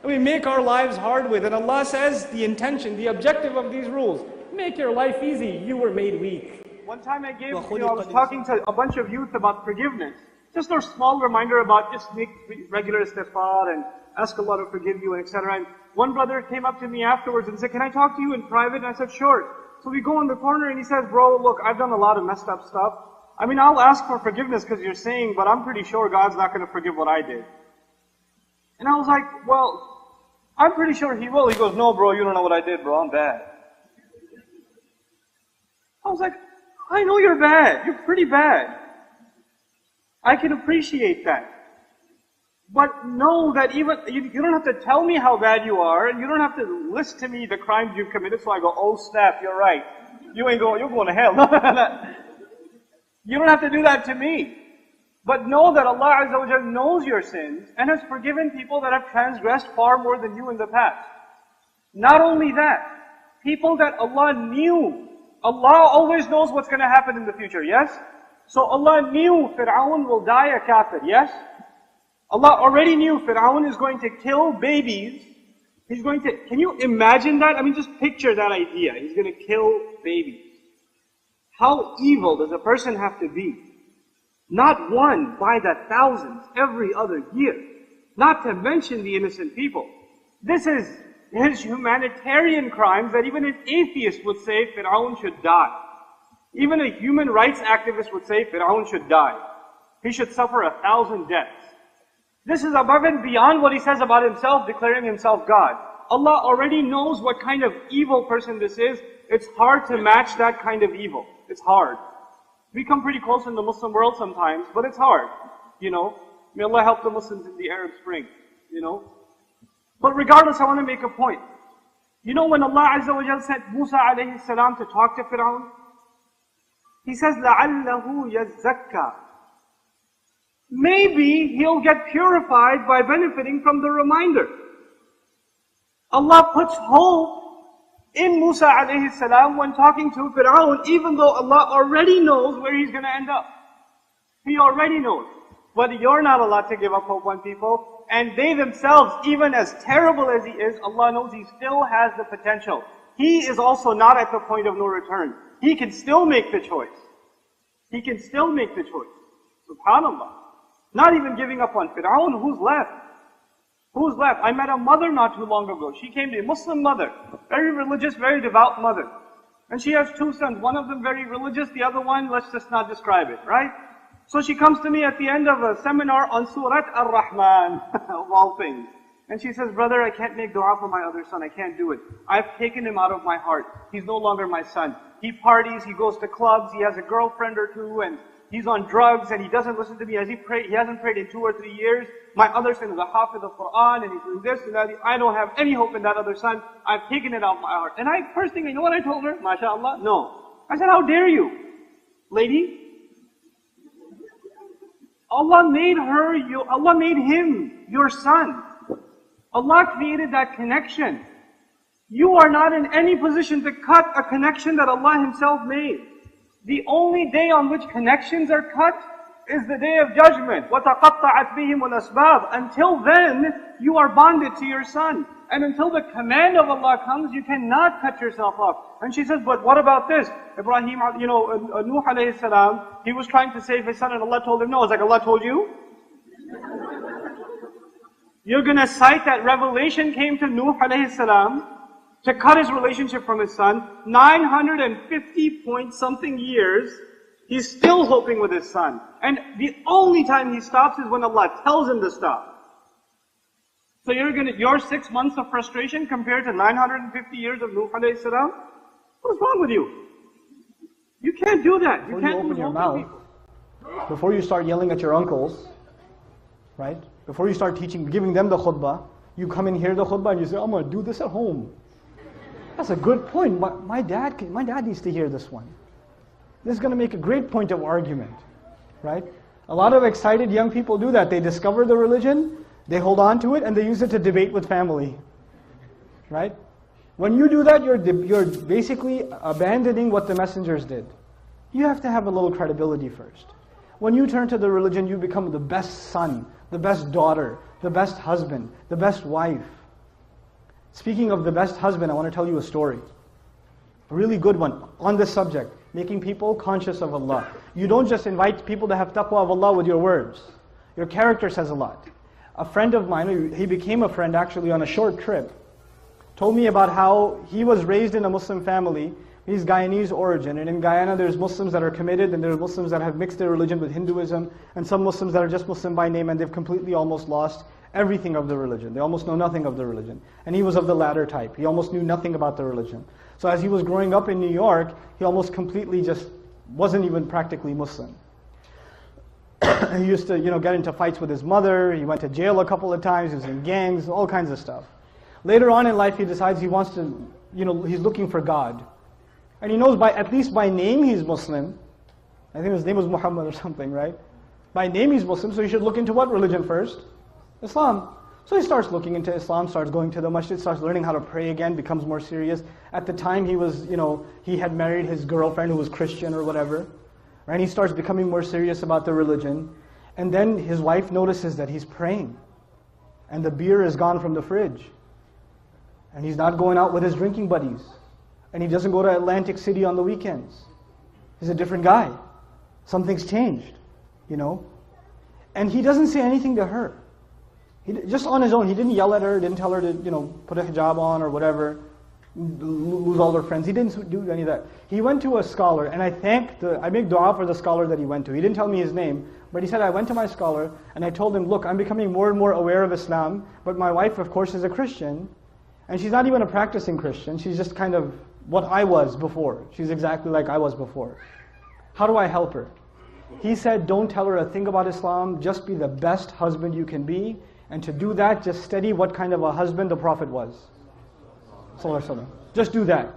And we make our lives hard with. And Allah says the intention, the objective of these rules, make your life easy. You were made weak. One time I was talking to a bunch of youth about forgiveness. Just a small reminder about just make regular istighfar and ask Allah to forgive you, and etc. And one brother came up to me afterwards and said, can I talk to you in private? And I said, sure. So we go in the corner and he says, bro, look, I've done a lot of messed up stuff. I mean, I'll ask for forgiveness because you're saying, but I'm pretty sure God's not going to forgive what I did. And I was like, well, I'm pretty sure He will. He goes, no, bro, you don't know what I did, bro. I'm bad. I was like, I know you're bad. You're pretty bad. I can appreciate that. But know that even, you don't have to tell me how bad you are, and you don't have to list to me the crimes you've committed, so I go, oh snap, you're right. You're going to hell. You don't have to do that to me. But know that Allah Azza wa Jalla knows your sins, and has forgiven people that have transgressed far more than you in the past. Not only that, people that Allah knew. Allah always knows what's going to happen in the future, yes? So Allah knew Fir'aun will die a kafir, yes? Allah already knew Fir'aun is going to kill babies. He's going to, can you imagine that? I mean, just picture that idea. He's going to kill babies. How evil does a person have to be? Not one, by the thousands, every other year. Not to mention the innocent people. This is humanitarian crimes that even an atheist would say Fir'aun should die. Even a human rights activist would say Fir'aun should die. He should suffer 1,000 deaths. This is above and beyond what he says about himself, declaring himself God. Allah already knows what kind of evil person this is. It's hard to match that kind of evil. It's hard. We come pretty close in the Muslim world sometimes, but it's hard. May Allah help the Muslims in the Arab Spring. But regardless, I want to make a point. When Allah Azza wa Jalla sent Musa alayhi salam to talk to Fir'aun, He says, لَعَلَّهُ يَزَّكَّى. Maybe he'll get purified by benefiting from the reminder. Allah puts hope in Musa alayhi salam when talking to Fir'aun, even though Allah already knows where he's going to end up. He already knows. But you're not allowed to give up hope on people. And they themselves, even as terrible as he is, Allah knows he still has the potential. He is also not at the point of no return. He can still make the choice. He can still make the choice. SubhanAllah. Not even giving up on Fir'aun. Who's left? Who's left? I met a mother not too long ago. She came to me, a Muslim mother. Very religious, very devout mother. And she has two sons. One of them very religious, the other one, let's just not describe it, right? So she comes to me at the end of a seminar on Surat Ar-Rahman, of all things. And she says, brother, I can't make dua for my other son. I can't do it. I've taken him out of my heart. He's no longer my son. He parties, he goes to clubs, he has a girlfriend or two, and he's on drugs, and he doesn't listen to me. As he hasn't prayed in 2 or 3 years. My other son is a hafiz of Quran, and he's doing this and that. I don't have any hope in that other son. I've taken it out of my heart. And first thing, you know what I told her? MashaAllah, no. I said, how dare you, lady? Allah made Allah made him your son. Allah created that connection. You are not in any position to cut a connection that Allah Himself made. The only day on which connections are cut is the day of judgment. وَتَقَطَّعَتْ بِهِمُ الْأَسْبَابِ. Until then, you are bonded to your son. And until the command of Allah comes, you cannot cut yourself off. And she says, but what about this? Ibrahim, Nuh alayhi salam, he was trying to save his son and Allah told him no. I was like, Allah told you? You're going to cite that revelation came to Nuh alayhi salam to cut his relationship from his son. 950 point something years, he's still hoping with his son. And the only time he stops is when Allah tells him to stop. So your 6 months of frustration compared to 950 years of Nuh alayhi salam? What's wrong with you? You can't do that. You can't open your mouth, before you start yelling at your uncles, right? Before you start giving them the khutbah, you come and hear the khutbah and you say, I'm going to do this at home. That's a good point. My dad needs to hear this one. This is going to make a great point of argument, right? A lot of excited young people do that. They discover the religion, they hold on to it, and they use it to debate with family, right? When you do that, you're basically abandoning what the messengers did. You have to have a little credibility first. When you turn to the religion, you become the best son, the best daughter, the best husband, the best wife. Speaking of the best husband, I want to tell you a story. A really good one on this subject, making people conscious of Allah. You don't just invite people to have taqwa of Allah with your words. Your character says a lot. A friend of mine, he became a friend actually on a short trip, told me about how he was raised in a Muslim family. He's Guyanese origin, and in Guyana there's Muslims that are committed, and there's Muslims that have mixed their religion with Hinduism, and some Muslims that are just Muslim by name, and they've completely almost lost everything of the religion. They almost know nothing of the religion. And he was of the latter type. He almost knew nothing about the religion. So as he was growing up in New York, he almost completely just wasn't even practically Muslim. He used to, get into fights with his mother. He went to jail a couple of times. He was in gangs, all kinds of stuff. Later on in life, he decides he wants to, he's looking for God. And he knows at least by name he's Muslim. I think his name was Muhammad or something, right? By name he's Muslim, so he should look into what religion first? Islam. So he starts looking into Islam, starts going to the masjid, starts learning how to pray again, becomes more serious. At the time he was, he had married his girlfriend who was Christian or whatever. Right? He starts becoming more serious about the religion. And then his wife notices that he's praying. And the beer is gone from the fridge. And he's not going out with his drinking buddies. And he doesn't go to Atlantic City on the weekends. He's a different guy. Something's changed, And he doesn't say anything to her. Just on his own, he didn't yell at her, didn't tell her to, put a hijab on or whatever, lose all her friends. He didn't do any of that. He went to a scholar, and I make dua for the scholar that he went to. He didn't tell me his name, but he said, I went to my scholar, and I told him, look, I'm becoming more and more aware of Islam, but my wife, of course, is a Christian, and she's not even a practicing Christian. She's just kind of what I was before. She's exactly like I was before. How do I help her? He said, don't tell her a thing about Islam, just be the best husband you can be, and to do that, just study what kind of a husband the Prophet was. Just do that.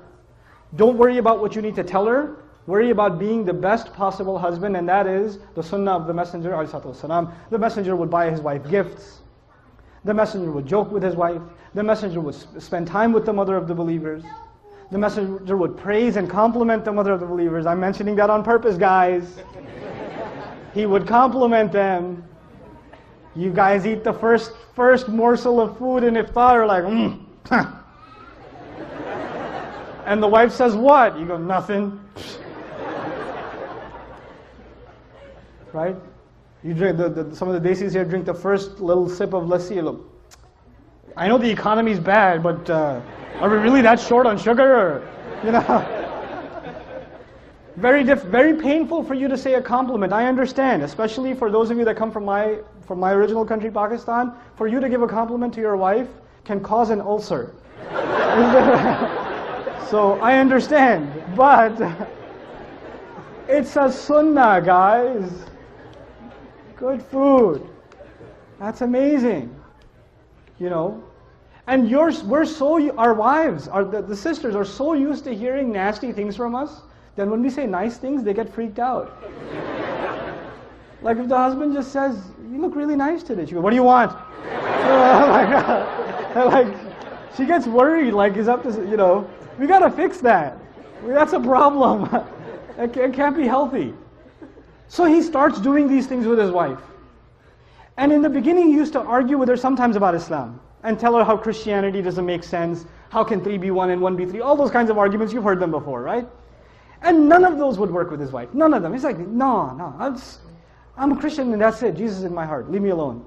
Don't worry about what you need to tell her. Worry about being the best possible husband, and that is the sunnah of the Messenger ﷺ. The Messenger would buy his wife gifts. The Messenger would joke with his wife. The Messenger would spend time with the mother of the believers. The Messenger would praise and compliment the mother of the believers. I'm mentioning that on purpose, guys. He would compliment them. You guys eat the first morsel of food in iftar, like, And the wife says, what? You go, nothing. Right? You drink, some of the desis here drink the first little sip of lassi. Look, I know the economy's bad, but are we really that short on sugar? Or, you know? Very painful for you to say a compliment. I understand, especially for those of you that come from my original country, Pakistan. For you to give a compliment to your wife can cause an ulcer. So I understand, but it's a sunnah, guys. Good food. That's amazing. You know, and our wives, the sisters are so used to hearing nasty things from us. Then when we say nice things, they get freaked out. Like if the husband just says, you look really nice today. She goes, what do you want? Like, she gets worried, like he's up to, you know, we gotta fix that. That's a problem. It can't be healthy. So he starts doing these things with his wife. And in the beginning, he used to argue with her sometimes about Islam and tell her how Christianity doesn't make sense. How can 3 be 1 and 1 be 3? All those kinds of arguments, you've heard them before, right? And none of those would work with his wife. None of them. He's like, no, I'm a Christian and that's it. Jesus is in my heart. Leave me alone.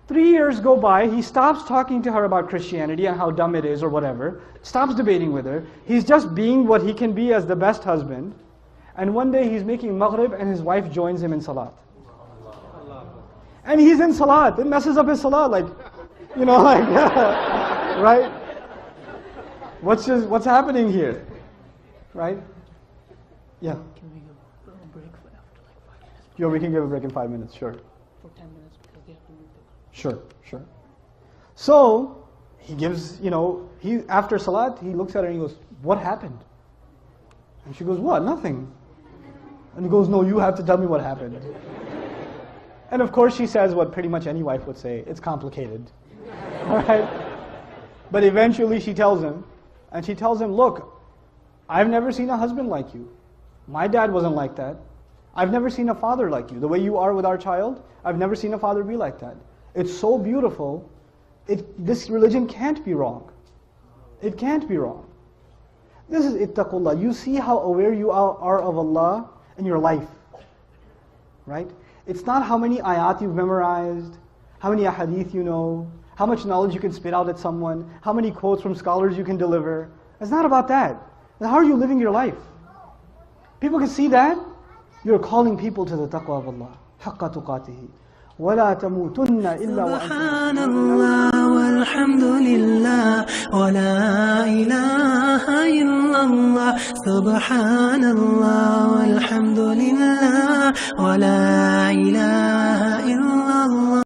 3 years go by. He stops talking to her about Christianity and how dumb it is or whatever. Stops debating with her. He's just being what he can be as the best husband. And one day he's making maghrib and his wife joins him in salat. And he's in salat. It messes up his salat. Like, you know, like, right? What's happening here? Right? Yeah. Can we give a break for after like 5 minutes? Yeah, we can give a break in 5 minutes, sure. For 10 minutes because they have to move the... Sure. So, he gives, you know, after salat, he looks at her and he goes, what happened? And she goes, what? Nothing. And he goes, no, you have to tell me what happened. And of course she says what pretty much any wife would say, it's complicated. Alright? But eventually she tells him, and she tells him, look, I've never seen a husband like you. My dad wasn't like that. I've never seen a father like you. The way you are with our child, I've never seen a father be like that. It's so beautiful. This religion can't be wrong. It can't be wrong. This is ittaqullah. You see how aware you are of Allah in your life. Right? It's not how many ayat you've memorized, how many ahadith you know, how much knowledge you can spit out at someone, how many quotes from scholars you can deliver. It's not about that. How are you living your life? People can see that. You're calling people to the taqwa of Allah. حَقَّ تُقَاتِهِ وَلَا تَمُوتُنَّ إِلَّا وَأَنْتُمْ سبحان الله والحمد لله ولا إله إلا الله سبحان الله والحمد لله ولا إله إلا الله